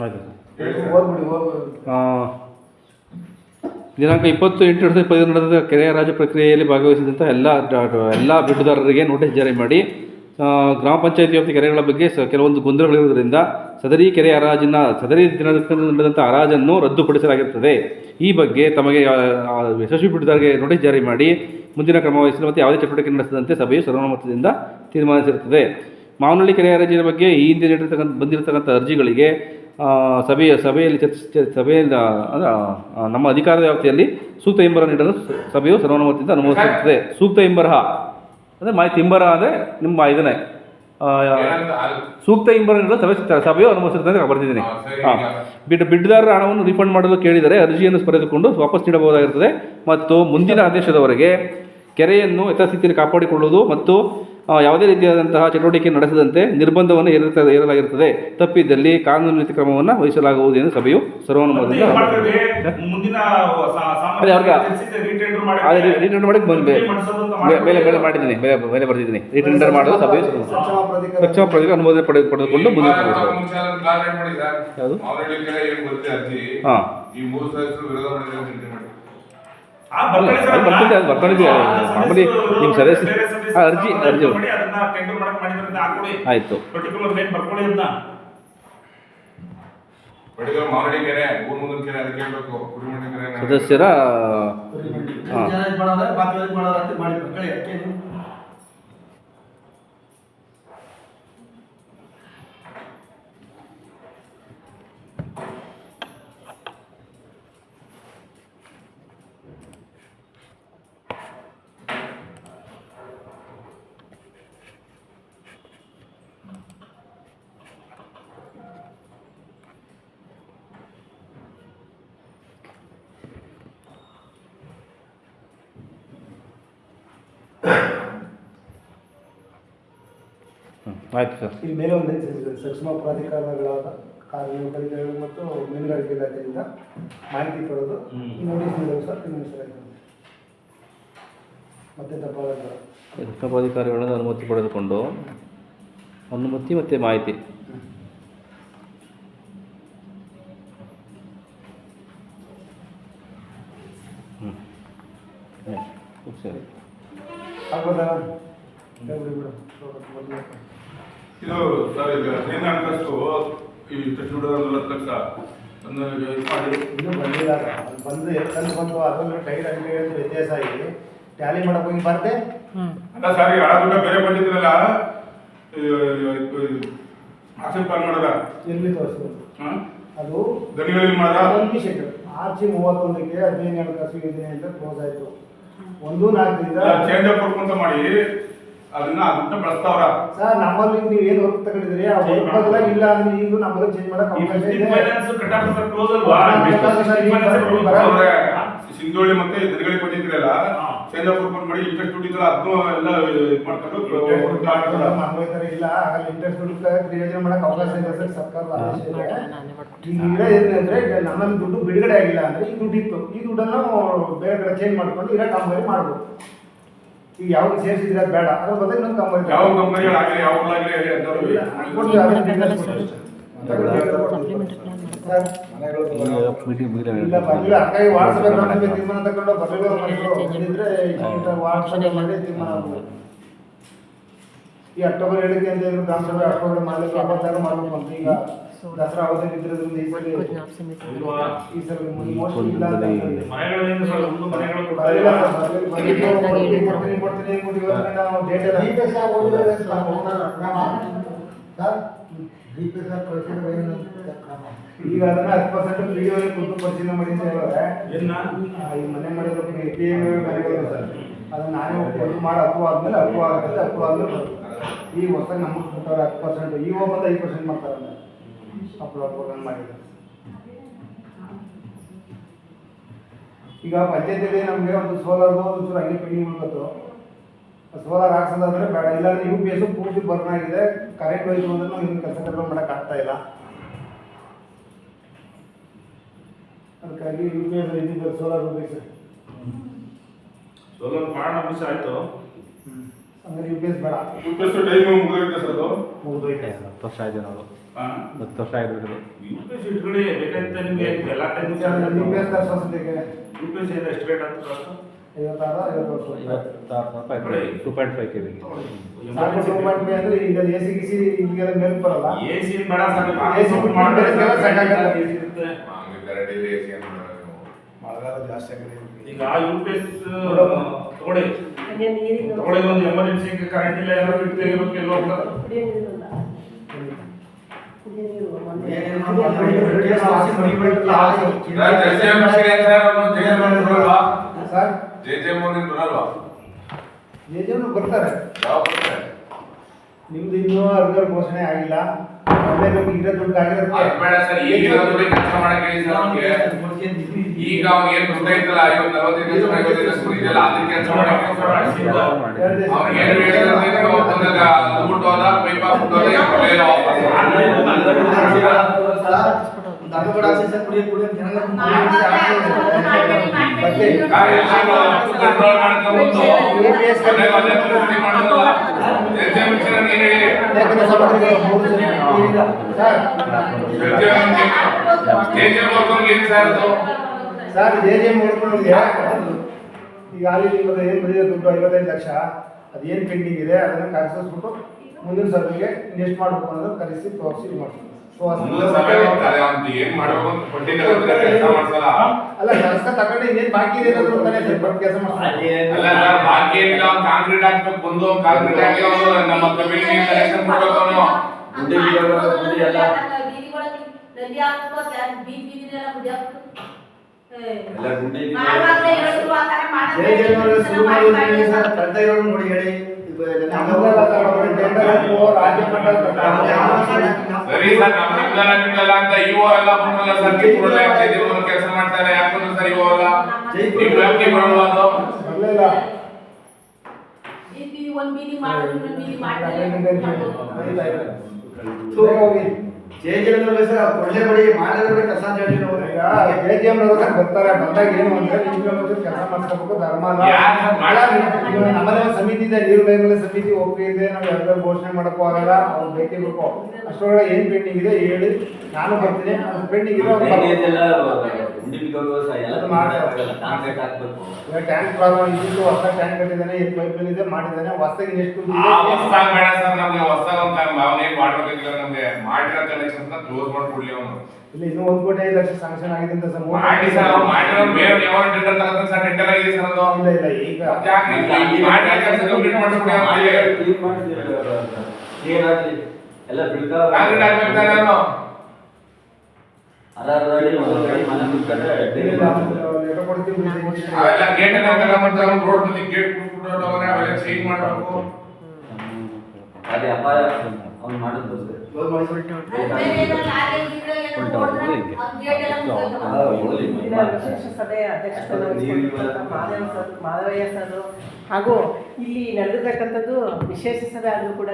ಆಯ್ತು ಓದ್ಬಿಡಿ. ದಿನಾಂಕ 20/8/2015 ನಡೆದ ಕೆರೆ ಹರಾಜು ಪ್ರಕ್ರಿಯೆಯಲ್ಲಿ ಭಾಗವಹಿಸಿದಂಥ ಎಲ್ಲ ಬಿಡುದಾರರಿಗೆ ನೋಟಿಸ್ ಜಾರಿ ಮಾಡಿ ಗ್ರಾಮ ಪಂಚಾಯತಿ ವ್ಯಾಪ್ತಿ ಕೆರೆಗಳ ಬಗ್ಗೆ ಕೆಲವೊಂದು ಗೊಂದಲಗಳಿರುವುದರಿಂದ ಸದರಿ ದಿನದಂದು ನಡೆದಂಥ ಹರಾಜನ್ನು ರದ್ದುಪಡಿಸಲಾಗಿರುತ್ತದೆ. ಈ ಬಗ್ಗೆ ತಮಗೆ ಯಶಸ್ವಿ ಬಿಡುದಾರರಿಗೆ ನೋಟಿಸ್ ಜಾರಿ ಮಾಡಿ ಮುಂದಿನ ಕ್ರಮ ವಹಿಸಲು ಮತ್ತು ಯಾವುದೇ ಚಟುವಟಿಕೆ ನಡೆಸದಂತೆ ಸಭೆಯು ಸರ್ವಾನುಮತದಿಂದ ತೀರ್ಮಾನಿಸಿರುತ್ತದೆ. ಮಾವನಹಳ್ಳಿ ಕೆರೆ ಹರಾಜಿನ ಬಗ್ಗೆ ಈ ಹಿಂದೆ ಬಂದಿರತಕ್ಕಂಥ ಅರ್ಜಿಗಳಿಗೆ ಸಭೆಯಲ್ಲಿ ನಮ್ಮ ಅಧಿಕಾರದ ವ್ಯಾಪ್ತಿಯಲ್ಲಿ ಸೂಕ್ತ ಹಿಂಬರ ನೀಡಲು ಸಭೆಯು ಸರ್ವಾನುಮತದಿಂದ ಅನುಮೋದಿಸುತ್ತದೆ. ಸೂಕ್ತ ಹಿಂಬರಹ ಅಂದರೆ ಮಾಹಿತಿ ಹಿಂಬರ ಅಂದರೆ ನಿಮ್ಮ ಇದನ್ನೇ ಸೂಕ್ತ ಹಿಂಬರ ನೀಡಲು ಸಭೆಯು ಅನುಮೋದಿಸುತ್ತದೆ ಅಂತ ಬರ್ತಿದ್ದೀನಿ. ಬಿಡ್ದಾರರ ಹಣವನ್ನು ರೀಫಂಡ್ ಮಾಡಲು ಕೇಳಿದರೆ ಅರ್ಜಿಯನ್ನು ಬರೆದುಕೊಂಡು ವಾಪಸ್ ನೀಡಬಹುದಾಗಿರುತ್ತದೆ ಮತ್ತು ಮುಂದಿನ ಆದೇಶದವರೆಗೆ ಕೆರೆಯನ್ನು ಯಥಾಸ್ಥಿತಿಯಲ್ಲಿ ಕಾಪಾಡಿಕೊಳ್ಳುವುದು ಮತ್ತು ಯಾವುದೇ ರೀತಿಯಾದಂತಹ ಚಟುವಟಿಕೆ ನಡೆಸದಂತೆ ನಿರ್ಬಂಧವನ್ನು ಹೇರಲಾಗಿರುತ್ತದೆ. ತಪ್ಪಿದ್ದಲ್ಲಿ ಕಾನೂನು ರೀತಿ ಕ್ರಮವನ್ನು ವಹಿಸಲಾಗುವುದು ಎಂದು ಸಭೆಯು ಸರ್ವಾನುಮತದಿಂದ ರೀಟೆಂಡರ್ ಮಾಡಿ ಮೇಲೆ ಮಾಡಿದ್ದೀನಿ ಮೇಲೆ ಬರ್ತಿದ್ದೀನಿ. ರೀಟೆಂಡರ್ ಮಾಡಲು ಸಭೆಯು ಸಕ್ಷಮ ಪ್ರಾಧಿಕಾರ ಅನುಮೋದನೆ ಪಡೆದುಕೊಂಡು ಮುಂದೆ ಯಾವುದು ಹಾಂ ಬರ್ಕೊಂಡಿದ್ದೀವಿ. ಮಾಮೂಲಿ ನಿಮ್ಮ ಸದಸ್ಯ ಅರ್ಜಿ ಆಯಿತು. ಸದಸ್ಯರ ಆಯ್ತು ಸರ್. ಇಲ್ಲಿ ಮೇಲೆ ಒಂದು ಸೇರಿಸಿದೆ ಸೂಕ್ಷ್ಮ ಪ್ರಾಧಿಕಾರಗಳಾದ ಕಾರ್ಮಿಕರಿಗೆ ಮತ್ತು ಮೀನುಗಾರಿಕೆ ಇಲಾಖೆಯಿಂದ ಮಾಹಿತಿ ಪಡೆದು ನೋಟಿಸ್ ನೀಡಲು ಸರ್ ತಿಳಿಸಲಾಗಿದೆ. ಮತ್ತೆ ತಪ್ಪಾಗಲ್ಲ ಉಪರಾಧಿಕಾರಿಗಳಿಂದ ಅನುಮತಿ ಪಡೆದುಕೊಂಡು ಅನುಮತಿ ಮತ್ತು ಮಾಹಿತಿ ಸರಿ. ಆಗ್ಬೋದಾ? ಹೇಳ್ಬಿಡಿ ಮೇಡಮ್. ಇದು ಸರ್ ಈಗ ಏನು ಹಣಕಾಸು ಈ ಟೆಸ್ಟ್ 10 ಲಕ್ಷ ಅನ್ನು ಇದು ಮಾಡಿ ಇನ್ನೂ ಬಂದಿಲ್ಲ ಸರ್. ಅದು ಬಂದು ಎಷ್ಟಲ್ಲಿ ಬಂದು ಅದರಲ್ಲಿ ಟೈಟ್ ಆಗಿ ವ್ಯತ್ಯಾಸ ಆಗಿ ಟ್ಯಾಲಿ ಮಾಡಕ್ಕೆ ಹೋಗಿ ಬರ್ದೆ. ಅಲ್ಲ ಸರ್ ಈಗ ಹಣ ದುಡ್ಡ ಬೇರೆ ಬಂದಿದ್ರಲ್ಲ ಆಸೆ ಪಾಲ್ ಮಾಡದ ಎಲ್ಲಿ ತೋರಿಸ್ಬೋದು ಅದು ಗಣಿಗಳಲ್ಲಿ ಮಾಡದ ಒಂದು ವಿಷಯ ಮಾರ್ಚ್ 31ಕ್ಕೆ 15 ಹಣಕಾಸು ಯೋಜನೆ ಅಂತ ಕ್ಲೋಸ್ ಆಯಿತು. 1-4 ಚೇಂಜ್ ಕೊಡ್ಕೊಂತ ಮಾಡಿ ಅದನ್ನ ಬಳಸ್ತಾವ್ರ ಸರ್. ನಮ್ಮಲ್ಲಿ ನೀವು ಏನು ವರ್ಕ್ ತಗೊಂಡಿದ್ರಿ ಆ ವರ್ಕ್ ಬದಲಾಗಿ ಇಲ್ಲ ಅಂದ್ರೆ ಈಗ ನಮ್ಮಲ್ಲಿ ಚೇಂಜ್ ಮಾಡಕ್ಕೆ ಅವಕಾಶ ಇದೆ. ಸಿಂಧೋಳಿ ಮತ್ತೆ ಎದುರುಗಡೆ ಬಂದಿದ್ರಲ್ಲ ಚೇಂಜ್ ಕೊಡ್ಕೊಂಡು ಮಾಡಿ ಇಂಟ್ರೆಸ್ಟ್ ದುಡ್ಡಿದ್ರೆ ಅದನ್ನು ಎಲ್ಲ ಇದು ಮಾಡ್ಕೊಂಡು ಅನ್ವಯಿತಾರೆ ಇಲ್ಲ ಆಗಲ್ಲ ಇಂಟ್ರೆಸ್ಟ್ ದುಡ್ಡು ಕ್ರಿಯೋಜನೆ ಮಾಡಕ್ಕೆ ಅವಕಾಶ ಇದೆ ಸರ್. ಸರ್ಕಾರದ ಆದೇಶ ಇದೆ. ಈಗ ಏನಂದ್ರೆ ನಮ್ಮಲ್ಲಿ ದುಡ್ಡು ಬಿಡುಗಡೆ ಆಗಿಲ್ಲ ಅಂದ್ರೆ ಈ ದುಡ್ಡು ಇತ್ತು, ಈ ದುಡ್ಡನ್ನು ಬೇರೆ ಕಡೆ ಚೇಂಜ್ ಮಾಡ್ಕೊಂಡು ಇರೋ ಕಾಮಗಾರಿ ಮಾಡ್ಬೋದು. ಈಗ ಯಾವಾಗ ಸೇರಿಸಿದ್ರೆ ಬೇಡ ಅದ್ರ ಬದಲು ಇನ್ನೊಂದು ಕಾಮಗಾರಿ ಯಾವ ಕಂಪನಿಗಳಾಗಲಿ ಯಾವಾಗಲಾಗಲಿ ಇಲ್ಲ ಬರ್ಲಿಲ್ಲ ಹಾಗಾಗಿ ವಾಟ್ಸಪ್ ತೀರ್ಮಾನ ತಗೊಂಡು ಬರ್ಲಿಲ್ಲ ಬಂದಿದ್ರೆ ವಾಟ್ಸಪ್ ಮಾಡಿ ತೀರ್ಮಾನ ಮಾಡ್ಬೋದು. ಈ ಅಕ್ಟೋಬರ್ 7ಕ್ಕೆ ಅಂತ ಹೇಳಿದ್ರು ಗ್ರಾಮ ಸಭೆ ಅಕ್ಟೋಬರ್ ಮಾಡಲಿಕ್ಕೆ 26 ಮಾಡಬೇಕು ಅಂತ. ಈಗ ದಸರಾ ಅವಧಿ ಇದ್ದಿರೋದ್ರಿಂದ ಈ ಸಲ ಮೋಸ್ಟ್ಲಿ ಇಲ್ಲ ಅಂತ ಹೇಳಿದ್ರು. ಈಗ ಅದನ್ನ 10% ವಿಡಿಯೋ ಕುರಿತು ಪರಿಶೀಲನೆ ಮಾಡಿ ಅಂತ ಹೇಳಿದ್ರೆ ಈ ಮನೆ ಮಾಡಿರೋ ಮನೆಗಳು ಸರ್ ಅದನ್ನ ನಾನೇ ಒಪ್ಪು ಮಾಡಿ ಅಪ್ಪು ಆದ್ಮೇಲೆ ಅಪ್ಪು ಆಗುತ್ತೆ. ಅಪ್ಪು ಆದ್ಮೇಲೆ ಈಗ ಹೊಸದಾಗಿ ನಮಗೆ ಕೊಟ್ಟವ್ರೆ 10%. ಈಗ ಬಂದು 5% ಮಾಡ್ತಾರೆ ಅಪ್ಪ ಮಾಡಿದ್ದಾರೆ. ಈಗ ಪಂಚಾಯತಿಯಲ್ಲಿ ನಮಗೆ ಒಂದು ಸೋಲಾರ್ದು ಒಂಚೂರು ಹಂಗೆ ಪೆಂಡಿಂಗ್ ಉಳ್ಕೊತ್ತು. ಸೋಲಾರ್ ಹಾಕ್ಸೋದಾದ್ರೆ ಬೇಡ, ಇಲ್ಲಾಂದ್ರೆ UPS ಪೂರ್ತಿ ಬರ್ನ್ ಆಗಿದೆ. ಕರೆಂಟ್ ಹೋಯ್ತು ಅಂದ್ರೆ ನಾವು ಇನ್ನೂ ಕೆಲಸ ಕಂಟ್ರೋಲ್ ಮಾಡೋಕೆ ಆಗ್ತಾ ಇಲ್ಲ. ಅದಕ್ಕಾಗಿ UPS ಇದ್ದಿದ್ದು ಸೋಲಾರ್ ಬೇಕು ಸರ್. ಸೋಲಾರ್ ಮಾಡೋಣ ವಿಷಯ ಆಯ್ತು. ಅಂದ್ರೆ UPS ಬೇಡ. ಟೈಮ್ ಮುಗಿದೈತೆ ಸರ್. ಅದು ಮುಗಿದೋಯ್ತು 10 ವರ್ಷ ಆಯ್ತು ನಾವು 10 ವರ್ಷ ಆಗಿರೋದು. UPS ಇಟ್ಕೊಳ್ಳಿ ಬೇಕಂತ ನಿಮಗೆ ಎಲ್ಲ ಟೈಮ್ UPS ತರಿಸೋದಕ್ಕೆ UPS ಏನು ಎಷ್ಟು ರೇಟ್ ಅಂತ 56 ವರ್ಷ 2.5 kg ಸಾಕು. 2.5 ಅಂದ್ರೆ ಈಗ AC ಗಿಸಿ ಹಿಂಗೆಲ್ಲ ಮೇಲೆ ಬರಲ್ಲ. AC ಬೇಡ ಸಾಕು. AC ಬಿಟ್ಟು ಸಾಕಾಗಲ್ಲ. ಮಳೆಗಾಲ ಜಾಸ್ತಿ ಆಗಿದೆ. ಈಗ UPS ತಗೊಳ್ಳಿ ಒಂದು ಎಮರ್ಜೆನ್ಸಿ ಕರೆಂಟ್ ಇಲ್ಲ ಏನೋ ಬಿಟ್ಟು ಇರಬೇಕು ಅಂತ ಬರ್ತಾರೆ. ನಿಮ್ದು ಇನ್ನೂ ಅರ್ಧ ಘೋಷಣೆ ಆಗಿಲ್ಲ. ಇರೋ ದುಡ್ಡು ಈಗ ಅವ್ನಿಗೆ ಏನು ಗೊತ್ತಾಯ್ತಲ್ಲ 40 ಇದೆಲ್ಲ ಅದಕ್ಕೆ ಕೆಲಸ ಸರ್ JJ ಮಾಡ್ಕೊಂಡ್ರೆ ಈಗ ಅಲ್ಲಿ ನಿಮ್ಮದು ಏನು ಬಂದಿದೆ ದುಡ್ಡು 55 ಲಕ್ಷ ಅದೇನು ಪೆಂಡಿಂಗ್ ಇದೆ ಅದನ್ನು ಕರೆಸಿಸ್ಬಿಟ್ಟು ಮುಂದಿನ ಸಭೆಗೆ ಇನ್ವೆಸ್ಟ್ ಮಾಡಬೇಕು ಅನ್ನೋದನ್ನು ಕರೆಸಿ ತೋರಿಸಿ ಇದು ಮಾಡ್ತೀವಿ. ಅಲ್ಲ ಕೆಲಸ ತಗೊಂಡು ಇನ್ನೇನು ಬಾಕಿ ಇದೆ ಕೆಲಸ ಮಾಡ್ತೀವಿ. ಕಾಂಕ್ರೀಟ್ ಹಾಕ್ಬೇಕು ಬಂದು ಕಾಂಕ್ರೀಟ್ ಹಾಕಿ ನಮ್ಮ ಕಮಿಟಿ ಕಲೆಕ್ಷನ್ ಕೊಡಬೇಕು. ಸರಿ ಸರ್ ನಿಮ್ದಲ್ಲ ಅಂತ ಇಒ ಎಲ್ಲ ಬಂದ್ರಲ್ಲ ಸರ್ ಕೆಲಸ ಮಾಡ್ತಾರೆ ಯಾಕಂದ್ರೆ ಸರ್ ಇಒ ಎಲ್ಲ ನೀವು ಯಾಕೆ ಬರಲ್ಲ ಅದು ಬರ್ಲಿಲ್ಲ ಒಂದ್ ಬೀದಿ ಮಾಡೋದು ಇನ್ನೊಂದ್ ಬೀದಿ ಬೇಗ ಹೋಗಿ. ಒಳ್ಳೆ ಬಡಿ ಮಾಡಿದ್ರೆ ಕೆಲಸ ಅಂತ ಹೇಳಿ ನಾವು ಈಗ JJM ನವರು ಬರ್ತಾರೆ, ಬಂದಾಗ ಏನು ಅಂದ್ರೆ ನಿಮ್ಗೆ ಕೆಲಸ ಮಾಡ್ಸ್ಕೋಬೇಕು, ಧರ್ಮ ಅಲ್ಲ. ಈಗ ನಮ್ಮದೇ ಒಂದು ಸಮಿತಿ ಇದೆ, ನೀರು ನೈರ್ಮಲ್ಯ ಸಮಿತಿ ಒಪ್ಪಿಗೆ ಇದೆ, ನಾವು ಯಾವ್ದಾದ್ರು ಘೋಷಣೆ ಮಾಡಕ್ಕೂ ಆಗಲ್ಲ, ಅವ್ರು ಬೇಕೇ ಬೇಕು. ಅಷ್ಟರೊಳಗೆ ಏನು ಪೆಂಡಿಂಗ್ ಇದೆ ಹೇಳಿ, ನಾನು ಬರ್ತೀನಿ. ಅದು ಪೆಂಡಿಂಗ್ ಇದೆ ಅವ್ರು ಟ್ಯಾಂಕ್ ಪ್ರಾಬ್ಲಮ್ ಇದ್ದು ಹೊಸ ಟ್ಯಾಂಕ್ ಕಟ್ಟಿದ್ದಾನೆ, ಪೈಪ್ ಲೈನ್ ಇದೆ ಮಾಡಿದ್ದಾನೆ, ಹೊಸದಾಗಿ ಎಷ್ಟು ಹೊಸದಾಗಿ ಬೇಡ ಸರ್, ನಮ್ಗೆ ಹೊಸದಾಗಿ ಅಂತ ಭಾವನೆ ಮಾಡ್ಬೇಕಿಲ್ಲ. ನಮ್ಗೆ ಮಾಡಿರೋ ಕಲೆಕ್ಷನ್ ಕ್ಲೋಸ್ ಮಾಡ್ಕೊಡ್ಲಿ ಅವನು. ಇಲ್ಲಿ ಇನ್ನೂ 1,05,00,000 ಸ್ಯಾಂಕ್ಷನ್ ಆಗಿದೆ ಅಂತ ಸರ್. ಮಾಡಿ ಸರ್, ಅವ್ರು ಮಾಡಿರೋ ಬೇರೆ ಯಾವ ಟೆಂಡರ್ ತಗೋತಾರೆ ಸರ್, ಟೆಂಡರ್ ಆಗಿದೆ ಸರ್ ಅದು. ಇಲ್ಲ ಈಗ ಯಾಕೆ ಮಾಡಿರೋ ಕೆಲಸ ಕಂಪ್ಲೀಟ್ ಮಾಡಿಸ್ಕೊಡಿ ಅವ್ರಿಗೆ. ಏನಾಗ್ಲಿ ಎಲ್ಲ ಬಿಡ್ತಾವ ಕಾಂಕ್ರೀಟ್ ಹಾಕ್ಬೇಕು ತಾನೇ ನಾನು. ಲೆಕ್ಕ ಕೊಡ್ತೀವಿ. ಅವೆಲ್ಲ ಗೇಟ್ ಎಲ್ಲ ಮಾಡ್ತಾರೆ, ರೋಡ್ ಬದಿ ಗೇಟ್ ಕುಟ್ಬಿಟ್ಟು ಅವೆಲ್ಲ ಚೇಂಜ್ ಮಾಡಬೇಕು. ಅದೇ ಅಪಾಯ ಅವ್ನು ಮಾಡೋದು ವಿಶೇಷ ಸಭೆಯ ಮಾಧವಯ್ಯ ಸರ್ ಹಾಗೂ ಇಲ್ಲಿ ನಡೆದಿರ್ತಕ್ಕಂಥದ್ದು ವಿಶೇಷ ಸಭೆ ಆದರೂ ಕೂಡ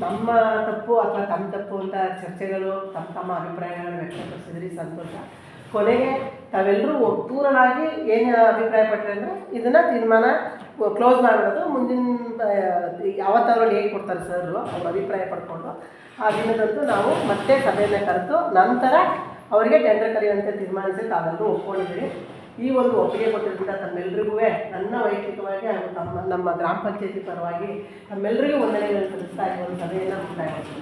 ನಮ್ಮ ತಪ್ಪು ಅಥವಾ ತಮ್ಮ ತಪ್ಪು ಅಂತ ಚರ್ಚೆಗಳು ತಮ್ಮ ಅಭಿಪ್ರಾಯಗಳನ್ನು ವ್ಯಕ್ತಪಡಿಸಿದ್ರಿ, ಸಂತೋಷ. ಕೊನೆಗೆ ತಾವೆಲ್ಲರೂ ಒಟ್ಟೂರನಾಗಿ ಏನು ಅಭಿಪ್ರಾಯ ಪಟ್ಟರೆ ಅಂದರೆ ಇದನ್ನು ತೀರ್ಮಾನ ಕ್ಲೋಸ್ ಮಾಡಿಬಿಡೋದು. ಮುಂದಿನ ಯಾವತ್ತವ್ರಲ್ಲಿ ಹೇಗೆ ಕೊಡ್ತಾರೆ ಸರ್ ಅವ್ರ ಅಭಿಪ್ರಾಯ ಪಡ್ಕೊಂಡು ಆ ದಿನದಂತೂ ನಾವು ಮತ್ತೆ ಸಭೆಯನ್ನು ಕರೆದು ನಂತರ ಅವರಿಗೆ ಟೆಂಡರ್ ಕರೆಯುವಂತೆ ತೀರ್ಮಾನಿಸಿ ತಾವೆಲ್ಲರೂ ಒಪ್ಕೊಂಡಿದ್ದೀರಿ. ಈ ಒಂದು ಒಪ್ಪಿಗೆ ಕೊಟ್ಟಿದ್ದರಿಂದ ತಮ್ಮೆಲ್ಲರಿಗೂ ನನ್ನ ವೈಯಕ್ತಿಕವಾಗಿ ಹಾಗೂ ನಮ್ಮ ಗ್ರಾಮ ಪಂಚಾಯತಿ ಪರವಾಗಿ ತಮ್ಮೆಲ್ಲರಿಗೂ ವಂದನೆಗಳನ್ನು ಸಲ್ಲಿಸ್ತಾ ಈ ಒಂದು ಸಭೆಯನ್ನು ಮುಕ್ತಾಯ ಮಾಡ್ತೀನಿ.